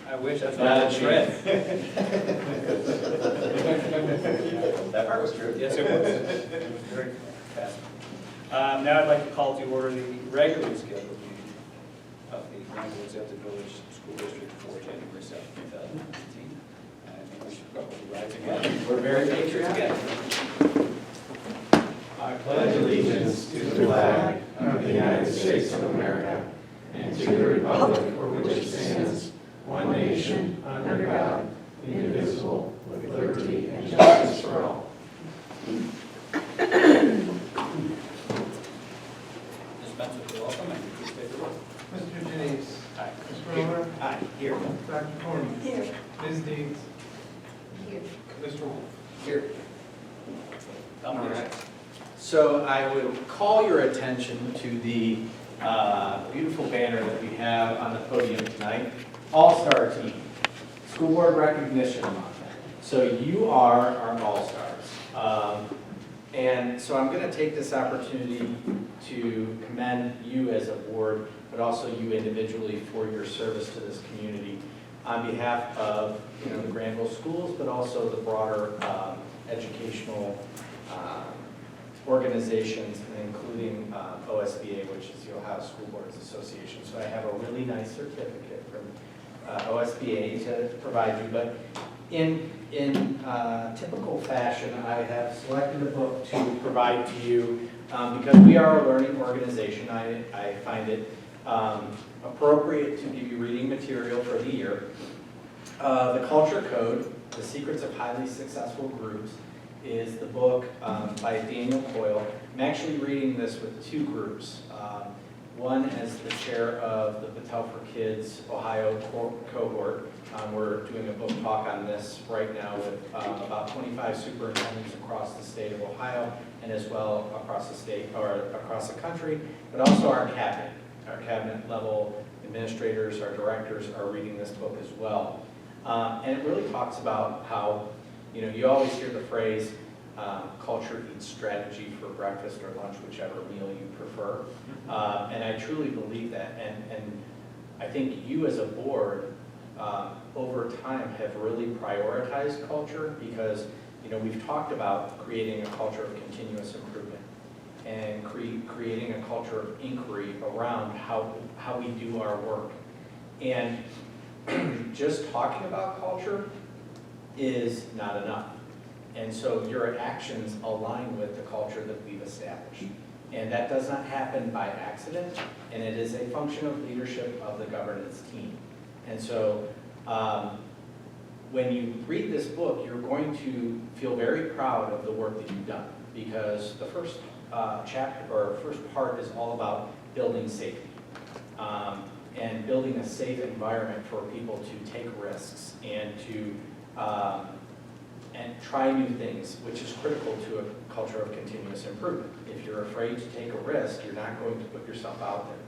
I wish that's Not not a a trend. That part was true. Yes, it was. It was very fast. Now I'd like to call to order the regularly scheduled meeting of the Granville Exempted Village School District for January 7th, 2019. I think we should probably rise again. We're very patriotic. I pledge allegiance to the flag of the United States of America and to the republic for which it stands, one nation, under God, indivisible, with liberty and justice for all. Dispense with the welcome and please take the roll. Mr. Jennings. Aye. Mr. Roller. Aye. Here. Dr. Corney. Here. Ms. Deeds. Here. Mr. Wolf. Here. All right. So I would call your attention to the beautiful banner that we have on the podium tonight. All-Star Team, School Board Recognition Month. So you are our All-Stars. And so I'm going to take this opportunity to commend you as a board, but also you individually for your service to this community on behalf of the Granville schools, but also the broader educational organizations, including OSBA, which is the Ohio School Boards Association. So I have a really nice certificate from OSBA to provide you, but in typical fashion, I have selected a book to provide to you because we are a learning organization. I find it appropriate to give you reading material for the year. The Culture Code, The Secrets of Highly Successful Groups, is the book by Daniel Coyle. I'm actually reading this with two groups. One as the chair of the Battelle for Kids Ohio cohort. We're doing a book talk on this right now with about 25 superintendents across the state of Ohio and as well across the state or across the country, but also our cabinet level administrators, our directors are reading this book as well. And it really talks about how you always hear the phrase, culture eats strategy for breakfast or lunch, whichever meal you prefer. And I truly believe that. And I think you as a board, over time, have really prioritized culture because, we've talked about creating a culture of continuous improvement and creating a culture of inquiry around how we do our work. And just talking about culture is not enough. And so your actions align with the culture that we've established. And that does not happen by accident, and it is a function of leadership of the governance team. And so when you read this book, you're going to feel very proud of the work that you've done because the first chapter or first part is all about building safety and building a safe environment for people to take risks and to try new things, which is critical to a culture of continuous improvement. If you're afraid to take a risk, you're not going to put yourself out there.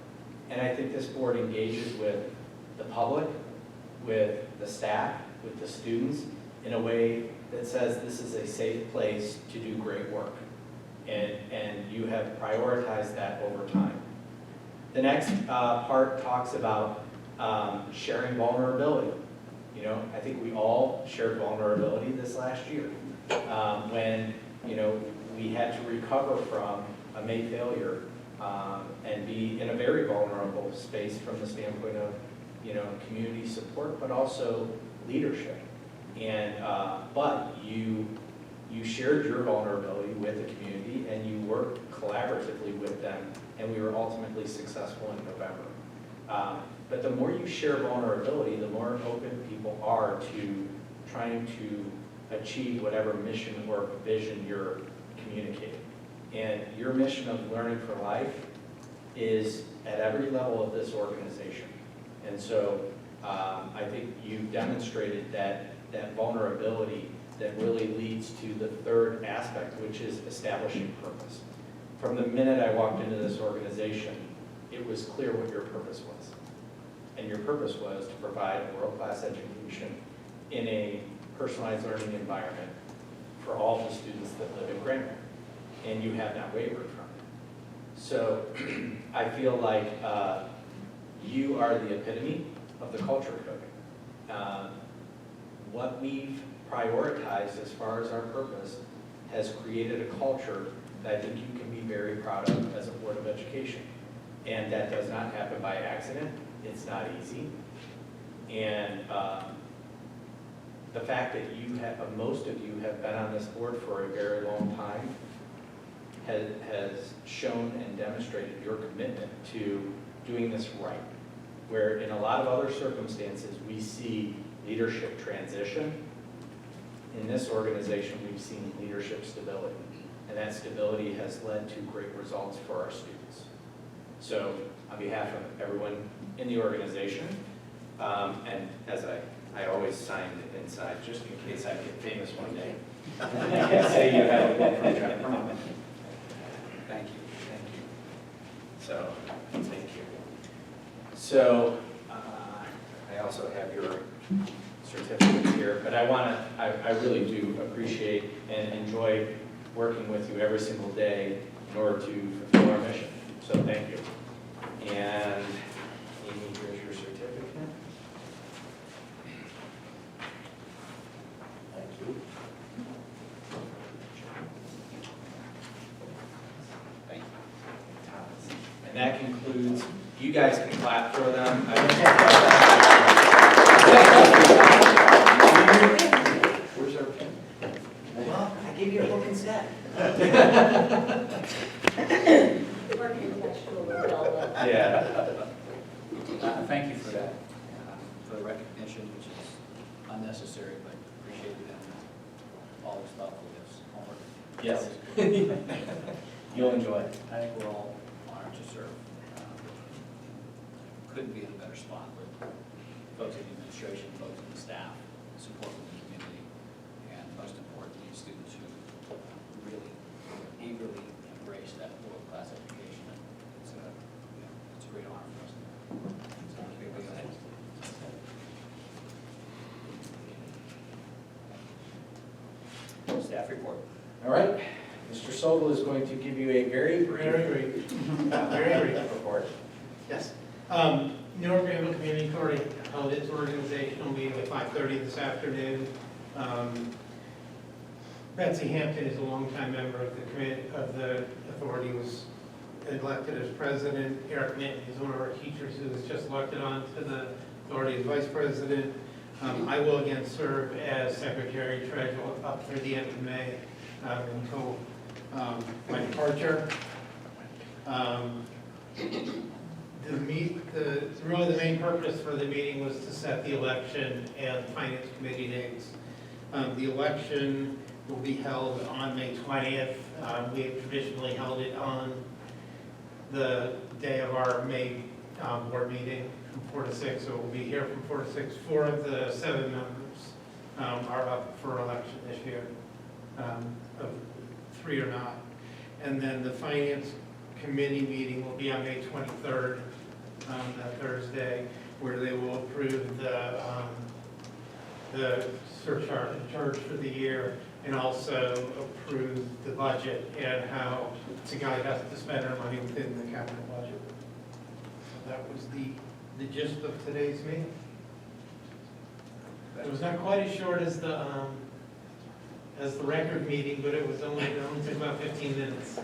And I think this board engages with the public, with the staff, with the students, in a way that says this is a safe place to do great work. And you have prioritized that over time. The next part talks about sharing vulnerability. I think we all shared vulnerability this last year when, we had to recover from a May failure and be in a very vulnerable space from the standpoint of, community support, but also leadership. And but you shared your vulnerability with the community and you worked collaboratively with them, and we were ultimately successful in November. But the more you share vulnerability, the more open people are to trying to achieve whatever mission or vision you're communicating. And your mission of learning for life is at every level of this organization. And so I think you've demonstrated that vulnerability that really leads to the third aspect, which is establishing purpose. From the minute I walked into this organization, it was clear what your purpose was. And your purpose was to provide a world-class education in a personalized learning environment for all the students that live in Granville. And you have not wavered from it. So I feel like you are the epitome of the culture code. What we've prioritized as far as our purpose has created a culture that I think you can be very proud of as a Board of Education. And that does not happen by accident. It's not easy. And the fact that most of you have been on this board for a very long time has shown and demonstrated your commitment to doing this right. Where in a lot of other circumstances, we see leadership transition. In this organization, we've seen leadership stability. And that stability has led to great results for our students. So on behalf of everyone in the organization, and as I always signed inside, just in case I get famous one day, I can say you have a book project. Thank you, thank you. So, thank you. So, I also have your certificates here, but I really do appreciate and enjoy working with you every single day in order to fulfill our mission. So thank you. And Amy, here's your certificate. Thank you. Thank you. And that concludes, you guys can clap for them. Where's our pen? Well, I gave you a book instead. Yeah. Thank you for that, for the recognition, which is unnecessary, but appreciate it and all this thoughtfulness, homework. Yes. You'll enjoy it. I think we're all honored to serve. Couldn't be in a better spot with folks in the administration, folks in the staff, support from the community, and most importantly, students who really eagerly embrace that world-class education. It's a great honor for us. So, go ahead. Staff report. All right. Mr. Sobel is going to give you a very brief report. Yes. Newark Greenville Community Authority held its organizational meeting at 5:30 this afternoon. Betsy Hampton is a longtime member of the authority, was elected as president. Eric Minton is one of our teachers who was just elected on to the authority as vice president. I will again serve as secretary treasurer up through the end of May until my departure. Really the main purpose for the meeting was to set the election and finance committee dates. The election will be held on May 20th. We have traditionally held it on the day of our May board meeting from 4 to 6, so we'll be here from 4 to 6. 4 of the 7 members are up for election this year. Of 3 or not. And then the finance committee meeting will be on May 23rd, that Thursday, where they will approve the surcharge for the year and also approve the budget and how to guide us to spend our money within the capital budget. So that was the gist of today's meeting. It was not quite as short as the record meeting, but it only took about 15 minutes.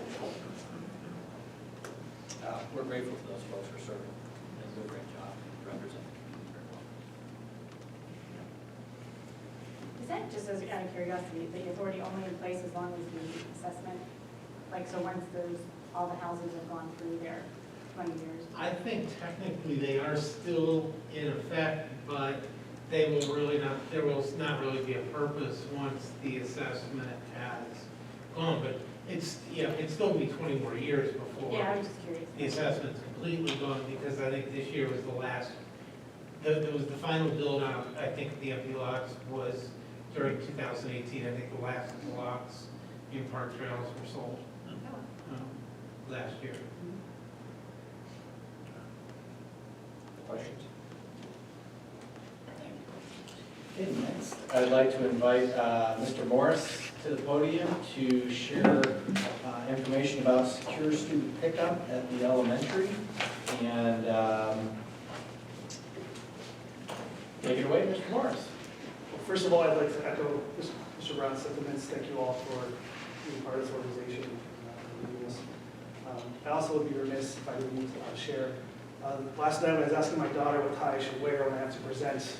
We're grateful for those folks for serving. They do a great job, represent the community very well. Is that just as out of curiosity, the authority only in place as long as the assessment, like, so once all the houses have gone through their 20 years? I think technically they are still in effect, but there will not really be a purpose once the assessment has gone, but it's still be 20 more years before Yeah, I was just curious. the assessment's completely gone, because I think this year was the last, there was the final build out, I think the empty lots was during 2018, I think the last lots in Park Trails were sold last year. Questions? Okay, next, I'd like to invite Mr. Morris to the podium to share information about secure student pickup at the elementary. And Take it away, Mr. Morris. Well, first of all, I'd like to echo Mr. Brown's sentiments. Thank you all for being part of this organization and doing this. I also would be remiss if I didn't share. Last night when I was asking my daughter what tie I should wear when I have to present,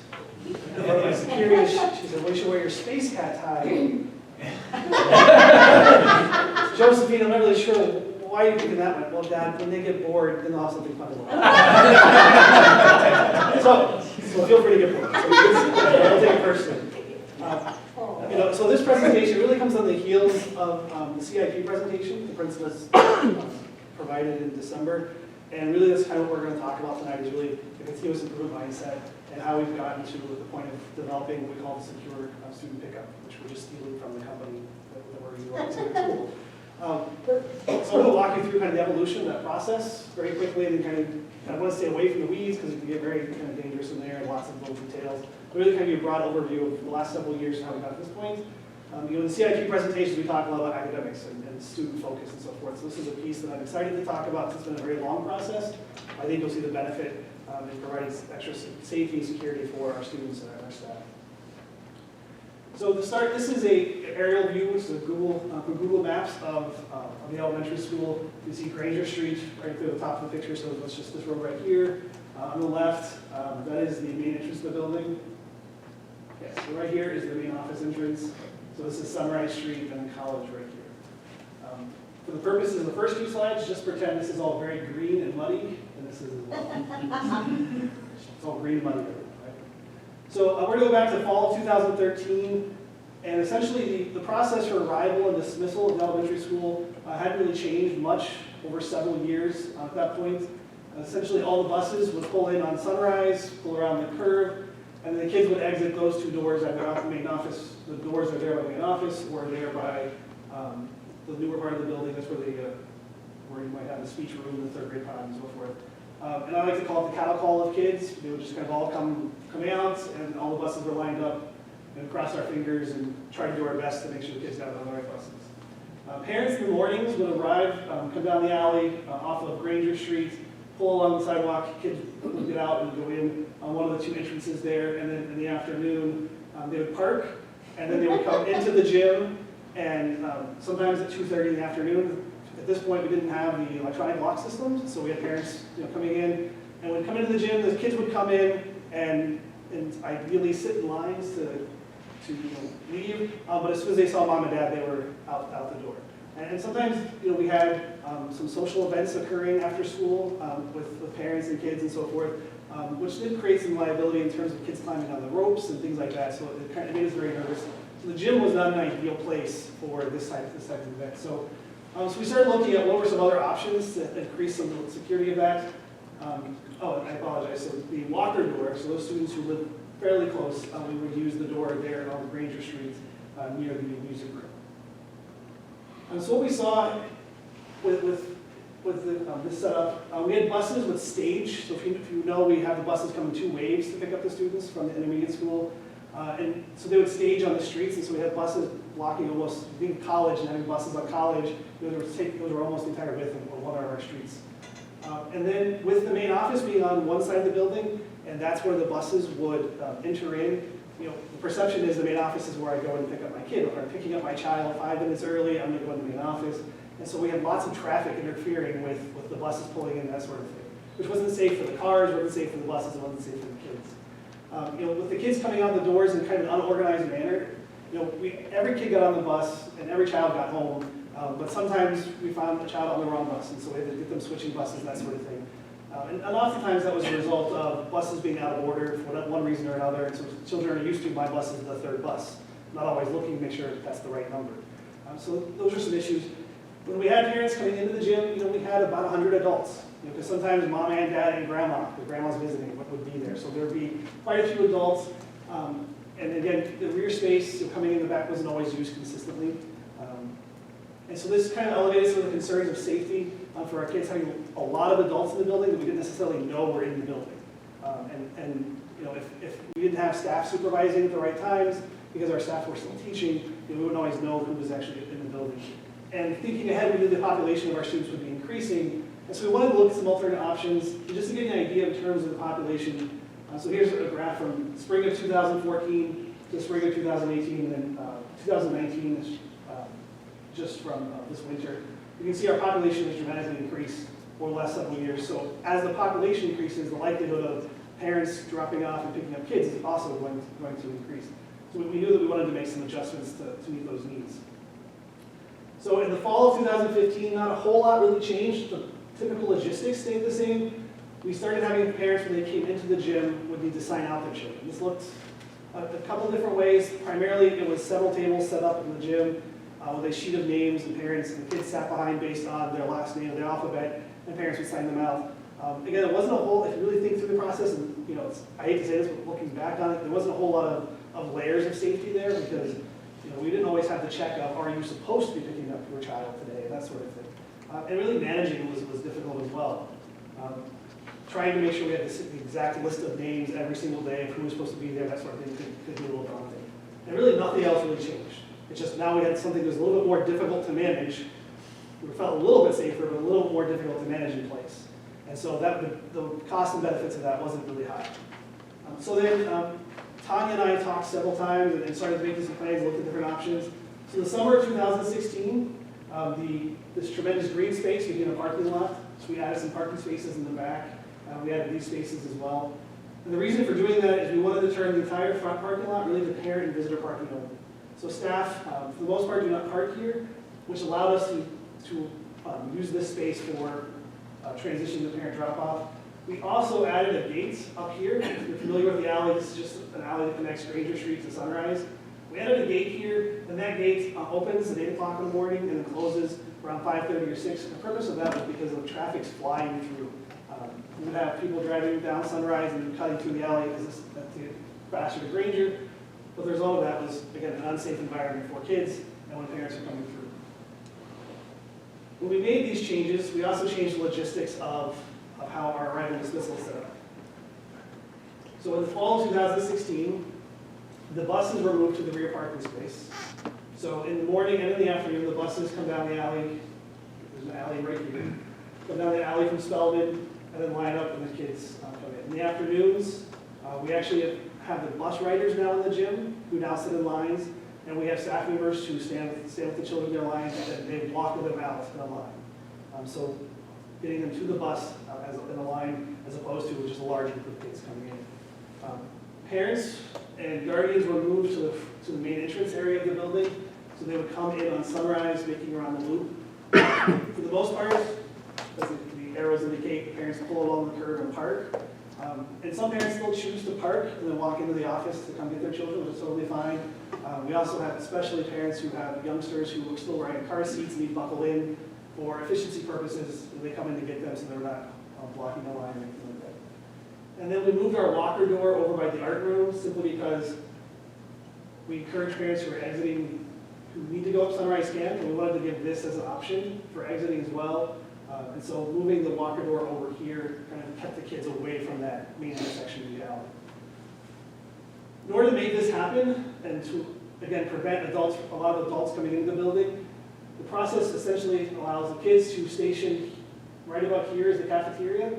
and one of my securities, she said, well, you should wear your space cat tie. Josephine, I'm not really sure why you're thinking that one. Well, Dad, when they get bored, then they'll have something fun to watch. So feel free to get bored. So don't take it personally. So this presentation really comes on the heels of the CIP presentation the principals provided in December. And really that's kind of what we're going to talk about tonight is really the continuous improvement mindset and how we've gotten to the point of developing what we call the secure student pickup, which we're just stealing from the company that we're utilizing the tool. So I'm going to walk you through kind of the evolution of that process very quickly and then I want to stay away from the weeds because it can get very kind of dangerous in there and lots of little details. But really kind of give you a broad overview of the last several years and how we got to this point. In the CIP presentations, we talk a lot about academics and student focus and so forth. So this is a piece that I'm excited to talk about. It's been a very long process. I think you'll see the benefit in providing extra safety and security for our students and our staff. So to start, this is an aerial view, which is a Google Maps of the elementary school. You see Granger Street right through the top of the picture, so it's just this road right here. On the left, that is the main entrance to the building. Yes, so right here is the main office entrance. So this is Sunrise Street and College right here. For the purposes of the first few slides, just pretend this is all very green and muddy, and this is it's all green and muddy. So we're going to go back to fall of 2013, and essentially the process for arrival and dismissal of elementary school hadn't really changed much over several years at that point. Essentially all the buses would pull in on Sunrise, pull around the curve, and the kids would exit those two doors either out the main office. The doors are there by the main office, or there by the newer part of the building. That's where where you might have the speech room, the third grade pod, and so forth. And I like to call it the cattle call of kids. They would just kind of all come out, and all the buses were lined up, and cross our fingers and try to do our best to make sure the kids got on the right buses. Parents in the mornings would arrive, come down the alley off of Granger Street, pull along the sidewalk, kids would get out and go in on one of the two entrances there, and then in the afternoon they would park, and then they would come into the gym, and sometimes at 2:30 in the afternoon. At this point, we didn't have the electronic lock systems, so we had parents coming in, and when come into the gym, the kids would come in and ideally sit in lines to leave, but as soon as they saw mom and dad, they were out the door. And sometimes, we had some social events occurring after school with parents and kids and so forth, which did create some liability in terms of kids climbing on the ropes and things like that. So it kind of made us very nervous. So the gym was not an ideal place for this type of event. So we started looking at what were some other options to increase some of the security of that. Oh, and I apologize. So the walker door. So those students who live fairly close, we would use the door there on Granger Street near the music room. And so what we saw with this setup, we had buses with stage. So if you know, we have the buses come in two waves to pick up the students from the intermediate school. And so they would stage on the streets, and so we had buses blocking almost, being college and having buses on College, those were almost the entire width of one of our streets. And then with the main office being on one side of the building, and that's where the buses would enter in, the perception is the main office is where I go and pick up my kid. If I'm picking up my child 5 minutes early, I'm going to go to the main office. And so we had lots of traffic interfering with the buses pulling in, that sort of thing, which wasn't safe for the cars, wasn't safe for the buses, wasn't safe for the kids. With the kids coming out the doors in kind of an unorganized manner, every kid got on the bus and every child got home, but sometimes we found a child on the wrong bus, and so we had to get them switching buses, that sort of thing. And oftentimes that was a result of buses being out of order for one reason or another, and so children are used to my bus is the third bus, not always looking to make sure that's the right number. So those are some issues. When we had parents coming into the gym, we had about 100 adults. Because sometimes mom and dad and grandma, if grandma's visiting, would be there. So there would be quite a few adults. And again, the rear space coming in the back wasn't always used consistently. And so this kind of elevated some of the concerns of safety for our kids, having a lot of adults in the building that we didn't necessarily know were in the building. If we didn't have staff supervising at the right times, because our staff were still teaching, we wouldn't always know who was actually in the building. And thinking ahead, we knew the population of our students would be increasing. And so we wanted to look at some alternate options, just to get an idea in terms of the population. So here's a graph from spring of 2014 to spring of 2018, and then 2019 is just from this winter. You can see our population has dramatically increased over the last several years. So as the population increases, the likelihood of parents dropping off and picking up kids is also going to increase. So we knew that we wanted to make some adjustments to meet those needs. So in the fall of 2015, not a whole lot really changed. The typical logistics stayed the same. We started having parents, when they came into the gym, would need to sign out their children. This looked a couple different ways. Primarily, it was several tables set up in the gym with a sheet of names, and parents and the kids sat behind based on their last name of the alphabet, and parents would sign them out. Again, it wasn't a whole, if you really think through the process, and I hate to say this, but looking back on it, there wasn't a whole lot of layers of safety there, because we didn't always have to check of, are you supposed to be picking up your child today, that sort of thing. And really managing was difficult as well. Trying to make sure we had the exact list of names every single day of who was supposed to be there, that sort of thing could be a little daunting. And really nothing else really changed. It's just now we had something that was a little bit more difficult to manage. We felt a little bit safer, but a little more difficult to manage in place. And so the cost and benefits of that wasn't really high. So then Tanya and I talked several times and started making some plans, looked at different options. So the summer of 2016, this tremendous green space became a parking lot. So we added some parking spaces in the back. We added these spaces as well. And the reason for doing that is we wanted to turn the entire front parking lot really to parent and visitor parking only. So staff, for the most part, do not park here, which allowed us to use this space for transition to parent drop-off. We also added a gate up here. If you're familiar with the alley, this is just an alley that connects Granger Street to Sunrise. We added a gate here, and that gate opens at 8 o'clock in the morning and then closes around 5:30 or 6. The purpose of that was because the traffic's flying through. We would have people driving down Sunrise and cutting through the alley because that's to get faster to Granger. But the result of that was, again, an unsafe environment for kids and when parents are coming through. When we made these changes, we also changed the logistics of how our arrival dismissal is set up. So in the fall of 2016, the buses were moved to the rear parking space. So in the morning and in the afternoon, the buses come down the alley. There's an alley right here. Come down the alley from Spelman and then line up and the kids come in. In the afternoons, we actually have the bus riders now in the gym who now sit in lines, and we have staff members who stand with the children in their lines and they walk with them out in a line. So getting them to the bus in a line as opposed to just a large group of kids coming in. Parents and guardians were moved to the main entrance area of the building, so they would come in on Sunrise, making around the loop. For the most part, as the arrows indicate, the parents pull along the curb and park. And some parents still choose to park and then walk into the office to come get their children, which is totally fine. We also have especially parents who have youngsters who are still wearing car seats and need buckled in for efficiency purposes. They come in to get them so they're not blocking the line or anything like that. And then we moved our locker door over by the art room simply because we encourage parents who are exiting, who need to go up Sunrise Camp, and we wanted to give this as an option for exiting as well. And so moving the locker door over here kind of kept the kids away from that main intersection of the alley. In order to make this happen and to, again, prevent a lot of adults coming into the building, the process essentially allows the kids to station right about here is the cafeteria.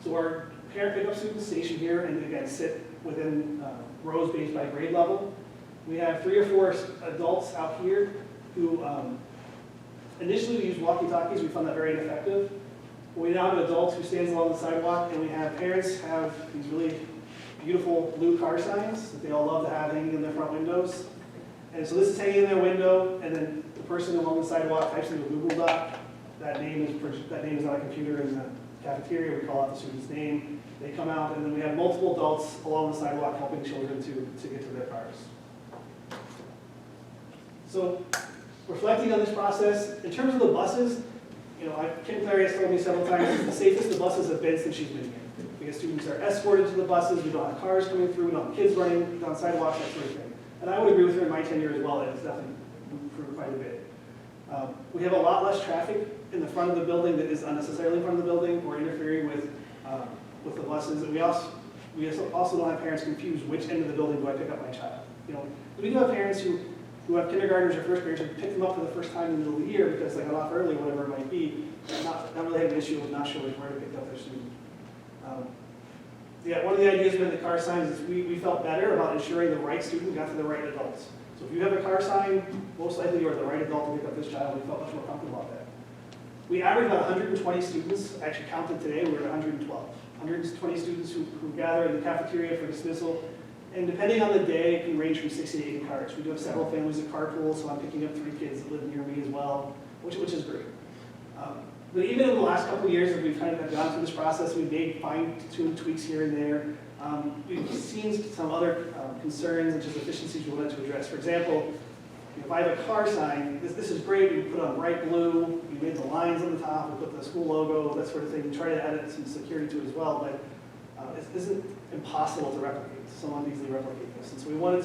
So our parent pickup students station here and again sit within rows based by grade level. We have 3 or 4 adults out here who initially we used walkie-talkies. We found that very ineffective. We now have adults who stands along the sidewalk, and we have parents have these really beautiful blue car signs that they all love to have hanging in their front windows. And so this is hanging in their window, and then the person along the sidewalk types into a Google Doc. That name is on a computer in the cafeteria. We call out the student's name. They come out, and then we have multiple adults along the sidewalk helping children to get to their cars. So, reflecting on this process, in terms of the buses, Kim Clary has told me several times it's the safest the buses have been since she's been here. Because students are escorted to the buses, we don't have cars coming through, we don't have kids running down sidewalks, that sort of thing. And I would agree with her in my tenure as well, that it's definitely improved quite a bit. We have a lot less traffic in the front of the building that is unnecessarily in front of the building or interfering with the buses. And we also don't have parents confused which end of the building do I pick up my child. We do have parents who have kindergartners or first graders who pick them up for the first time in the middle of the year because they got off early, whatever it might be, not really have an issue with not showing where to pick up their student. One of the ideas behind the car signs is we felt better about ensuring the right student got to the right adults. So if you have a car sign, most likely you're the right adult to pick up this child. We felt much more comfortable about that. We averaged about 120 students. I actually counted today, we were at 112. 120 students who gather in the cafeteria for dismissal. And depending on the day, it can range from 60 to 80 cars. We do have several families that carpool, so I'm picking up 3 kids that live near me as well, which is great. But even in the last couple of years, as we've kind of gone through this process, we've made fine-tuned tweaks here and there. We've seen some other concerns and just efficiencies we wanted to address. For example, if I have a car sign, this is great. We put on bright blue. We made the lines on the top. We put the school logo, that sort of thing. We try to add some security to it as well, but it isn't impossible to replicate. Someone easily replicate this. And so we wanted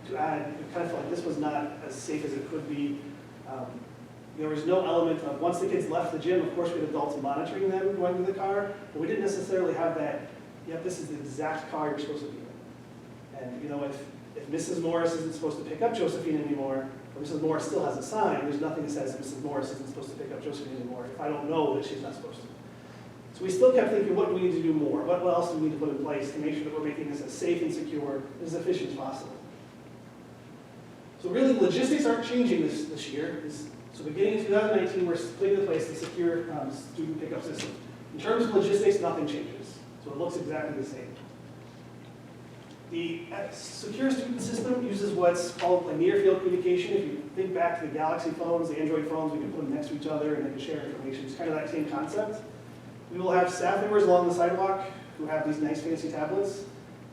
to add, we kind of felt like this was not as safe as it could be. There was no element of, once the kids left the gym, of course we had adults monitoring them going to the car, but we didn't necessarily have that, yep, this is the exact car you're supposed to be in. And if Mrs. Morris isn't supposed to pick up Josephine anymore, or Mrs. Morris still has a sign, there's nothing that says Mrs. Morris isn't supposed to pick up Josephine anymore if I don't know that she's not supposed to. So we still kept thinking, what do we need to do more? What else do we need to put in place to make sure that we're making this as safe and secure, as efficient as possible? So really, logistics aren't changing this year. So beginning in 2019, we're putting in place the secure student pickup system. In terms of logistics, nothing changes. So it looks exactly the same. The secure student system uses what's called a near-field communication. If you think back to the Galaxy phones, the Android phones, we can put them next to each other and they can share information. It's kind of that same concept. We will have staff members along the sidewalk who have these nice fancy tablets,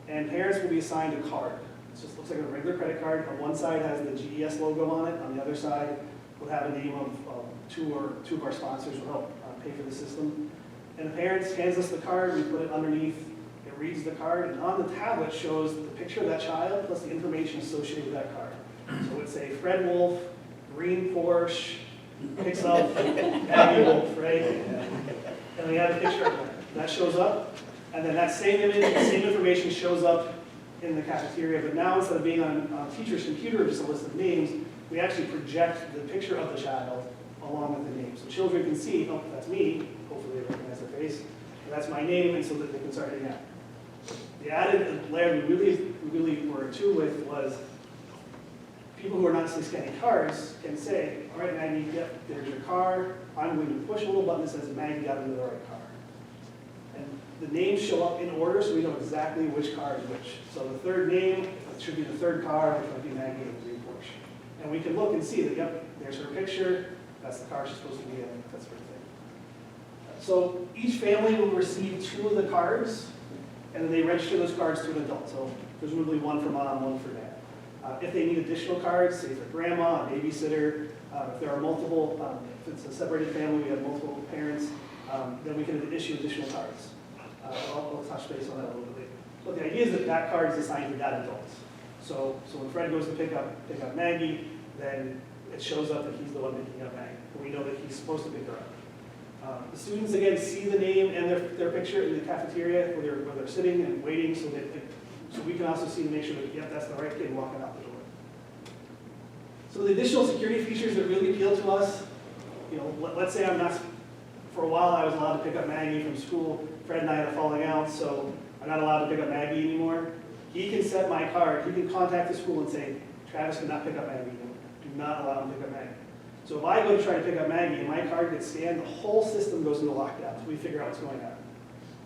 and parents will be assigned a card. It just looks like a regular credit card. On one side has the GES logo on it. On the other side will have a name of two of our sponsors who help pay for the system. And the parents hands us the card, we put it underneath, it reads the card, and on the tablet shows the picture of that child plus the information associated with that card. So it would say Fred Wolf, green Porsche, picks up Abby Wolf, right? And we have a picture of that. That shows up, and then that same image, the same information shows up in the cafeteria, but now instead of being on a teacher's computer, just a list of names, we actually project the picture of the child along with the name. So children can see, oh, that's me, hopefully they recognize their face, and that's my name, and so that they can start hitting out. The added layer we really were attuned with was people who are not necessarily scanning cards can say, all right, Maggie, yep, there's your car. I'm going to push a little button that says Maggie got into the right car. And the names show up in order, so we know exactly which car is which. So the third name, it should be the third car, which might be Maggie in the green Porsche. And we can look and see that, yep, there's her picture, that's the car she's supposed to be in, that sort of thing. So each family will receive 2 of the cards, and then they register those cards to an adult. So presumably one for mom, one for dad. If they need additional cards, say for grandma, a babysitter, if there are multiple, if it's a separated family, we have multiple parents, then we can issue additional cards. I'll touch base on that a little bit later. But the idea is that that card is assigned to that adult. So when Fred goes to pick up Maggie, then it shows up that he's the one picking up Maggie. And we know that he's supposed to pick her up. The students, again, see the name and their picture in the cafeteria where they're sitting and waiting, so we can also see to make sure that, yep, that's the right kid walking out the door. So the additional security features that really appeal to us, let's say for a while I was allowed to pick up Maggie from school. Fred and I had a falling out, so I'm not allowed to pick up Maggie anymore. He can set my card, he can contact the school and say, Travis cannot pick up Maggie anymore. Do not allow him to pick up Maggie. So if I go to try to pick up Maggie and my card gets scanned, the whole system goes into lockdown until we figure out what's going on.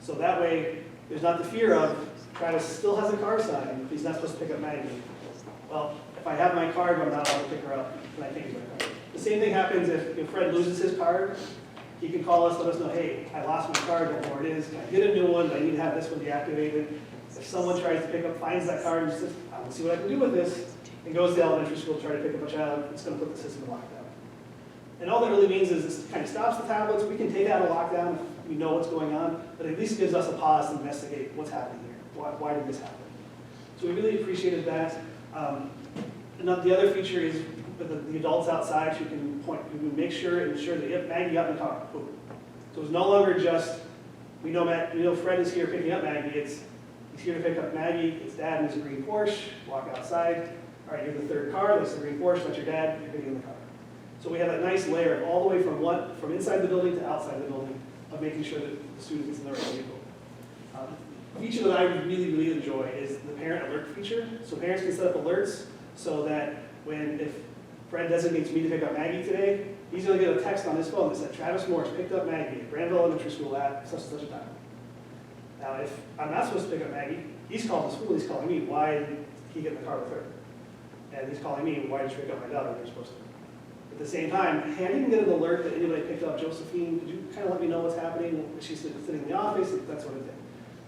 So that way, there's not the fear of, Travis still has a car sign if he's not supposed to pick up Maggie. Well, if I have my card, but I'm not allowed to pick her up, then I can't use my card. The same thing happens if Fred loses his card. He can call us, let us know, hey, I lost my card, don't know where it is. Can I get a new one, but I need to have this one deactivated. If someone tries to pick up, finds that card and says, I want to see what I can do with this, and goes to elementary school to try to pick up a child, it's going to put the system in lockdown. And all that really means is this kind of stops the tablets. We can take out a lockdown if we know what's going on, but at least gives us a pause to investigate what's happening here. Why did this happen? So we really appreciated that. And the other feature is with the adults outside who can make sure and ensure that if Maggie got in the car, boom. So it's no longer just, we know Fred is here picking up Maggie. He's here to pick up Maggie. It's dad in his green Porsche. Walk outside. All right, you're the third car. That's the green Porsche. That's your dad. You're getting in the car. So we have that nice layer all the way from inside the building to outside the building of making sure that the student gets in the right vehicle. feature that I really, really enjoy is the parent alert feature. So parents can set up alerts so that if Fred designates me to pick up Maggie today, he's gonna get a text on his phone that said, Travis Morris picked up Maggie at Granville Elementary School at such and such a time. Now, if I'm not supposed to pick up Maggie, he's calling the school, he's calling me, why did he get in the car with her? And he's calling me, why did you pick up my daughter when you're supposed to? At the same time, hey, I didn't get an alert that anybody picked up Josephine. Could you kind of let me know what's happening? She's sitting in the office, that sort of thing.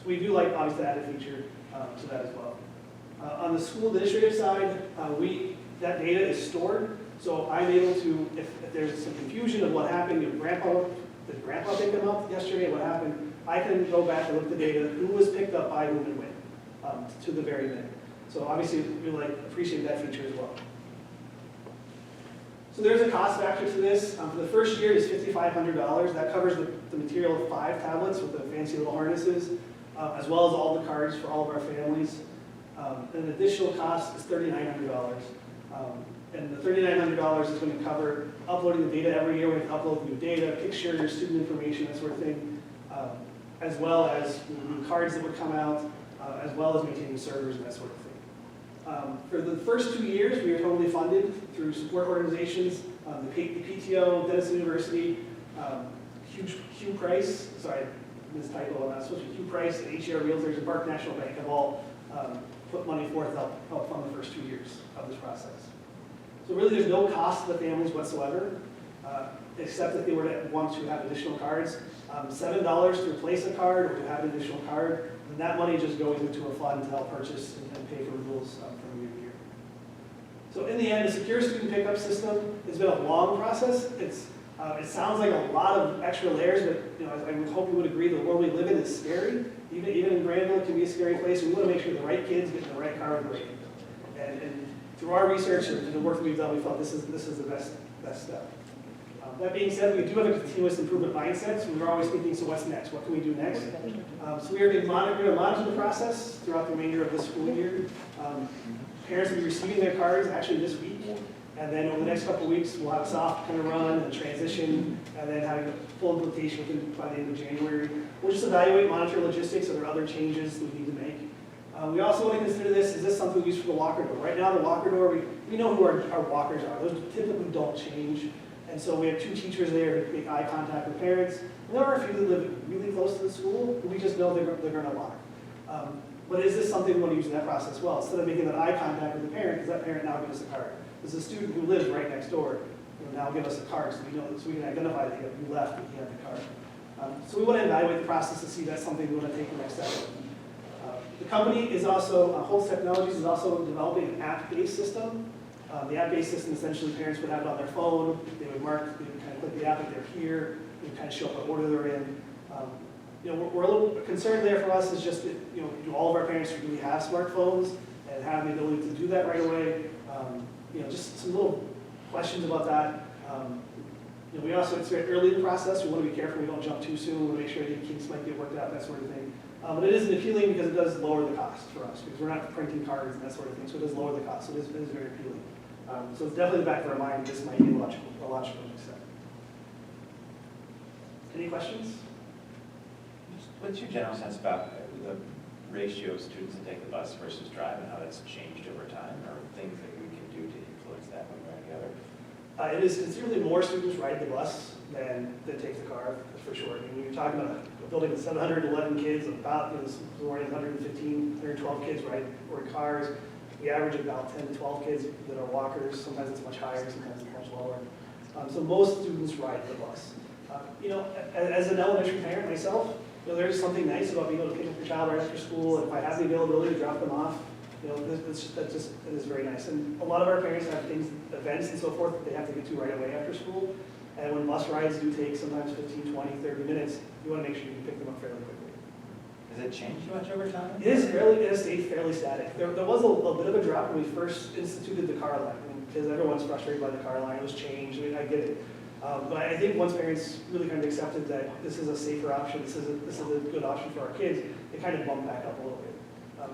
So we do like, obviously, to add a feature to that as well. On the school administrative side, that data is stored. So I'm able to, if there's some confusion of what happened, did grandpa pick him up yesterday, what happened, I can go back and look at the data, who was picked up by whom and when, to the very minute. So obviously, we appreciate that feature as well. So there's a cost factor to this. For the first year, it's $5,500. That covers the material of 5 tablets with the fancy little harnesses, as well as all the cards for all of our families. An additional cost is $3,900. And the $3,900 is going to cover uploading the data every year. We have to upload new data, pictures, student information, that sort of thing, as well as new cards that would come out, as well as maintaining servers and that sort of thing. For the first 2 years, we are totally funded through support organizations, the PTO, Denison University, Hugh Price, sorry, this typo, I'm not supposed to, Hugh Price, and HER Realtors, and Park National Bank have all put money forth to help fund the first 2 years of this process. So really, there's no cost to the families whatsoever, except if they were to want to have additional cards. $7 to replace a card or to have an additional card, and that money just goes into a fund to help purchase and pay for renewals from year to year. So in the end, the secure student pickup system has been a long process. It sounds like a lot of extra layers, but I would hope you would agree the world we live in is scary. Even in Granville, it can be a scary place. We want to make sure the right kids get in the right car at the right time. And through our research and the work that we've done, we felt this is the best step. That being said, we do have a continuous improvement mindset, so we're always thinking, so what's next? What can we do next? So we are going to monitor the process throughout the remainder of this school year. Parents will be receiving their cards actually this week, and then over the next couple of weeks, we'll have a soft kind of run and transition, and then having a full implementation by the end of January. We'll just evaluate, monitor logistics. Are there other changes that we need to make? We also want to consider this, is this something we use for the walker door? Right now, the walker door, we know who our walkers are. Those typically don't change. And so we have 2 teachers there who make eye contact with parents. And there are a few that live really close to the school, but we just know they're going to lock. But is this something we want to use in that process? Well, instead of making that eye contact with the parent, does that parent now give us a card? Does the student who lives right next door now give us a card so we can identify that you left and he had the card? So we want to evaluate the process to see if that's something we want to take the next step. The company is also, Holtz Technologies is also developing an app-based system. The app-based system, essentially, parents would have it on their phone. They would kind of click the app if they're here. They would kind of show up what order they're in. We're a little concerned there for us is just that, do all of our parents really have smartphones and have the ability to do that right away? Just some little questions about that. We also, it's very early in the process. We want to be careful we don't jump too soon. We want to make sure the kinks might get worked out, that sort of thing. But it is appealing because it does lower the cost for us, because we're not printing cards and that sort of thing, so it does lower the cost. So it is very appealing. So it's definitely in the back of our mind, this might be a logical next step. Any questions? What's your general sense about the ratio of students that take the bus versus drive and how that's changed over time, or things that we can do to influence that one way or the other? It is considerably more students ride the bus than take the car, for sure. I mean, when you're talking about a building with 711 kids, about 115, 112 kids ride cars. We average about 10 to 12 kids that are walkers. Sometimes it's much higher, sometimes it's much lower. So most students ride the bus. As an elementary parent myself, there's something nice about being able to pick up your child right after school, and if I have the availability to drop them off, it is very nice. And a lot of our parents have events and so forth that they have to get to right away after school. And when bus rides do take sometimes 15, 20, 30 minutes, you want to make sure you can pick them up fairly quickly. Has it changed much over time? It has stayed fairly static. There was a bit of a drop when we first instituted the car line, because everyone's frustrated by the car line. It was changed. I mean, I get it. But I think once parents really kind of accepted that this is a safer option, this is a good option for our kids, it kind of bumped back up a little bit.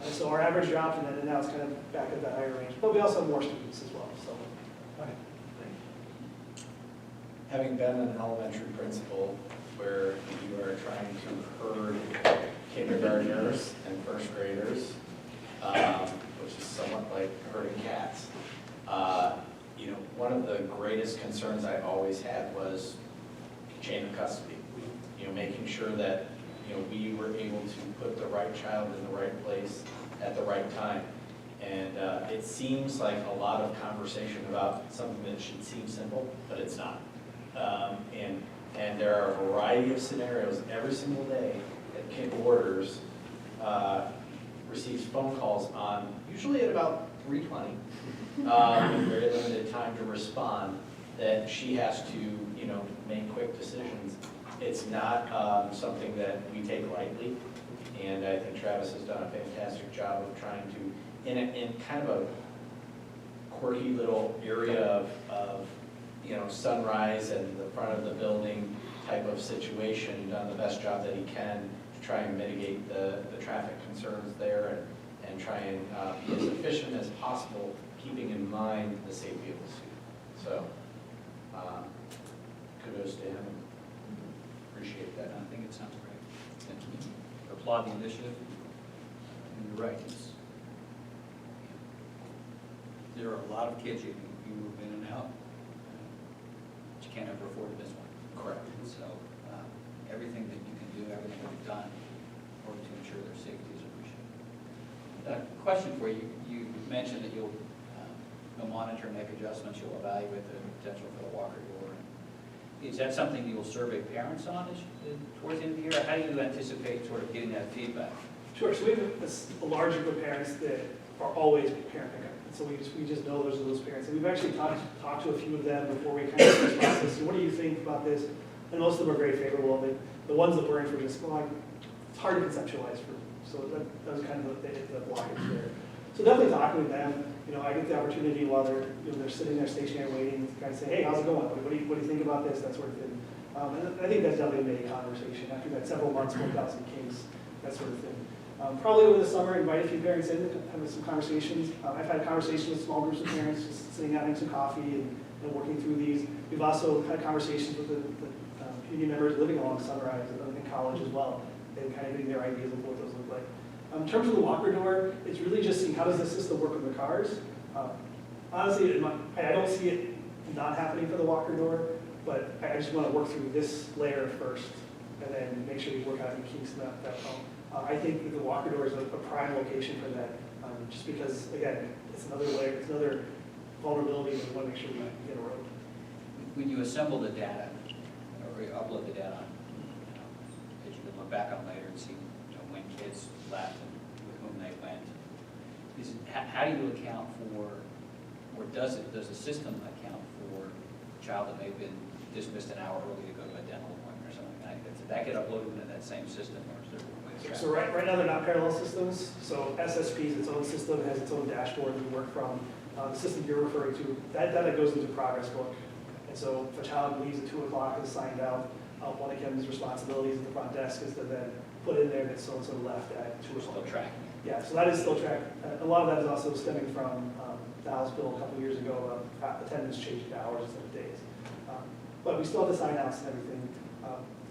And so our average dropped, and now it's kind of back at that higher range. But we also have more students as well. So. Okay. Having been an elementary principal where you are trying to herd kindergartners and first graders, which is somewhat like herding cats. You know, one of the greatest concerns I always had was chain of custody. You know, making sure that, you know, we were able to put the right child in the right place at the right time. And it seems like a lot of conversation about something that should seem simple, but it's not. And there are a variety of scenarios every single day that kid orders receives phone calls on, usually at about 3:20, with very limited time to respond, that she has to, you know, make quick decisions. It's not something that we take lightly, and I think Travis has done a fantastic job of trying to, in kind of a quirky little area of you know, sunrise and the front of the building type of situation, done the best job that he can to try and mitigate the traffic concerns there and try and be as efficient as possible, keeping in mind the safety of the student. So, kudos to him. Appreciate that. I think it sounds great. Thank you. Applaud the initiative. And you're right. There are a lot of kids you move in and out, but you can't ever afford to miss one. Correct. So everything that you can do, everything that we've done in order to ensure their safety is appreciated. Question for you. You mentioned that you'll monitor, make adjustments, you'll evaluate the potential for the walker door. Is that something you will survey parents on towards the end of the year? Or how do you anticipate sort of getting that feedback? Sure, so we have a large group of parents that are always parent pickup. And so we just know those parents. And we've actually talked to a few of them before we kind of do this process. So what do you think about this? And most of them are very favorable. The ones that weren't for just, well, it's hard to conceptualize for. So that was kind of the blockage there. So definitely talking with them. You know, I get the opportunity while they're sitting there stationary waiting to kind of say, hey, how's it going? What do you think about this? That sort of thing. And I think that's definitely made a conversation. After that several months, worked out some kinks, that sort of thing. Probably over the summer, invite a few parents in to have some conversations. I've had conversations with small groups of parents, just sitting down, having some coffee and working through these. We've also had conversations with the community members living along Sunrise in college as well, and kind of getting their ideas of what those look like. In terms of the walker door, it's really just seeing how does the system work with the cars. Honestly, I don't see it not happening for the walker door, but I just want to work through this layer first and then make sure we work out any kinks in that phone. I think that the walker door is a prime location for that, just because, again, it's another layer, it's another vulnerability that we want to make sure we get around. When you assemble the data, or you upload the data, that you can look back on later and see when kids left and with whom they went, how do you account for, or does the system account for a child that may have been dismissed an hour early to go to a dental appointment or something like that? Did that get uploaded into that same system, or is there a way to track? So right now they're not parallel systems. So SSP is its own system, it has its own dashboard we work from. The system you're referring to, that data goes into progress book. And so if a child leaves at 2 o'clock and is signed out, one of Kevin's responsibilities at the front desk is to then put in there that so-and-so left at 2 o'clock. Still tracking. Yeah, so that is still tracked. A lot of that is also stemming from the House bill a couple years ago of attendance changing to hours instead of days. But we still have the sign outs and everything.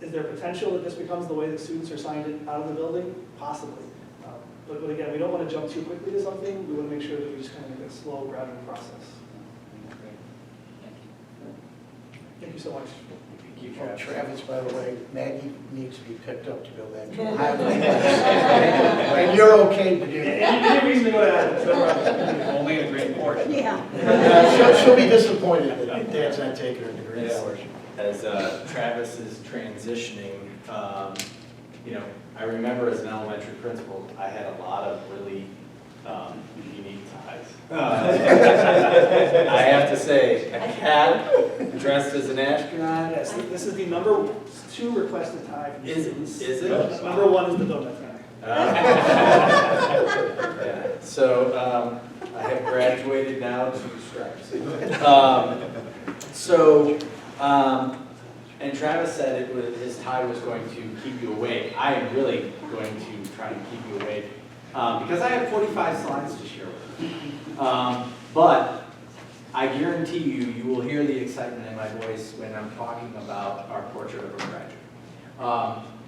Is there potential that this becomes the way that students are signed out of the building? Possibly. But again, we don't want to jump too quickly to something. We want to make sure that we just kind of make a slow, gradual process. Great. Thank you. Thank you so much. Thank you, Oh, Travis. Travis, by the way, Maggie needs to be picked up to go back to Highway. And you're okay to do that. Any reason to go to Adams? Only a great portion. Yeah. She'll be disappointed that Dad's not taking her to grade Yeah. portion. As Travis is transitioning, you know, I remember as an elementary principal, I had a lot of really unique ties. I have to say, a cat dressed as an astronaut. Yes, this is the number 2 requested tie. From Is students. it? Number 1 is the donut tie. Yeah. So I have graduated now to stripes. And Travis said his tie was going to keep you awake. I am really going to try and keep you awake because I have 45 slides to share with you. But I guarantee you will hear the excitement in my voice when I'm talking about our portrait of a graduate.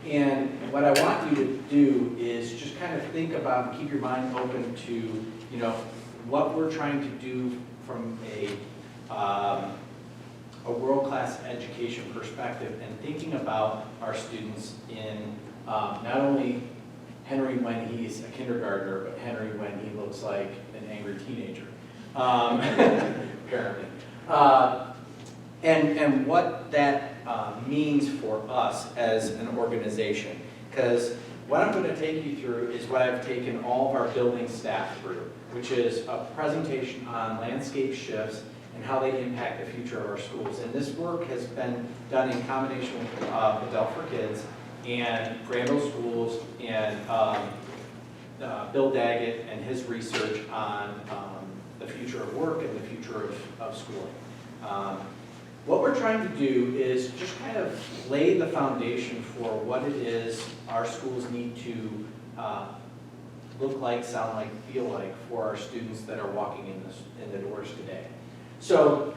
And what I want you to do is just kind of think about, and keep your mind open to, you know, what we're trying to do from a world-class education perspective, and thinking about our students in not only Henry when he's a kindergartner, but Henry when he looks like an angry teenager, apparently. And what that means for us as an organization. Because what I'm going to take you through is what I've taken all of our building staff through, which is a presentation on landscape shifts and how they impact the future of our schools. And this work has been done in combination with Adele for Kids and Granville Schools and Bill Daggett and his research on the future of work and the future of schooling. What we're trying to do is just kind of lay the foundation for what it is our schools need to look like, sound like, feel like for our students that are walking in the doors today. So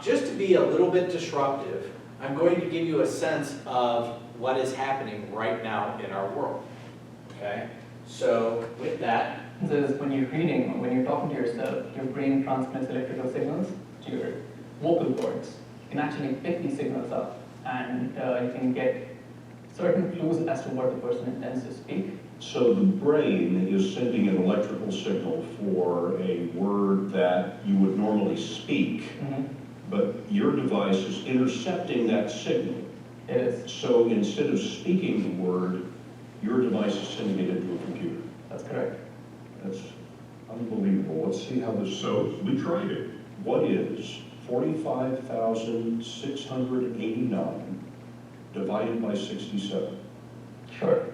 just to be a little bit disruptive, I'm going to give you a sense of what is happening right now in our world. Okay? So with that, This is when you're reading, when you're talking to yourself, your brain transmits electrical signals to your vocal cords. You can actually pick these signals up, and you can get certain clues as to what the person intends to speak. So the brain is sending an electrical signal for a word that you would normally speak, but your device is intercepting that signal. It is. So instead of speaking the word, your device is sending it into a computer. That's correct. That's unbelievable. Let's see how this, so we tried it. What is 45,689 divided by 67? Sure.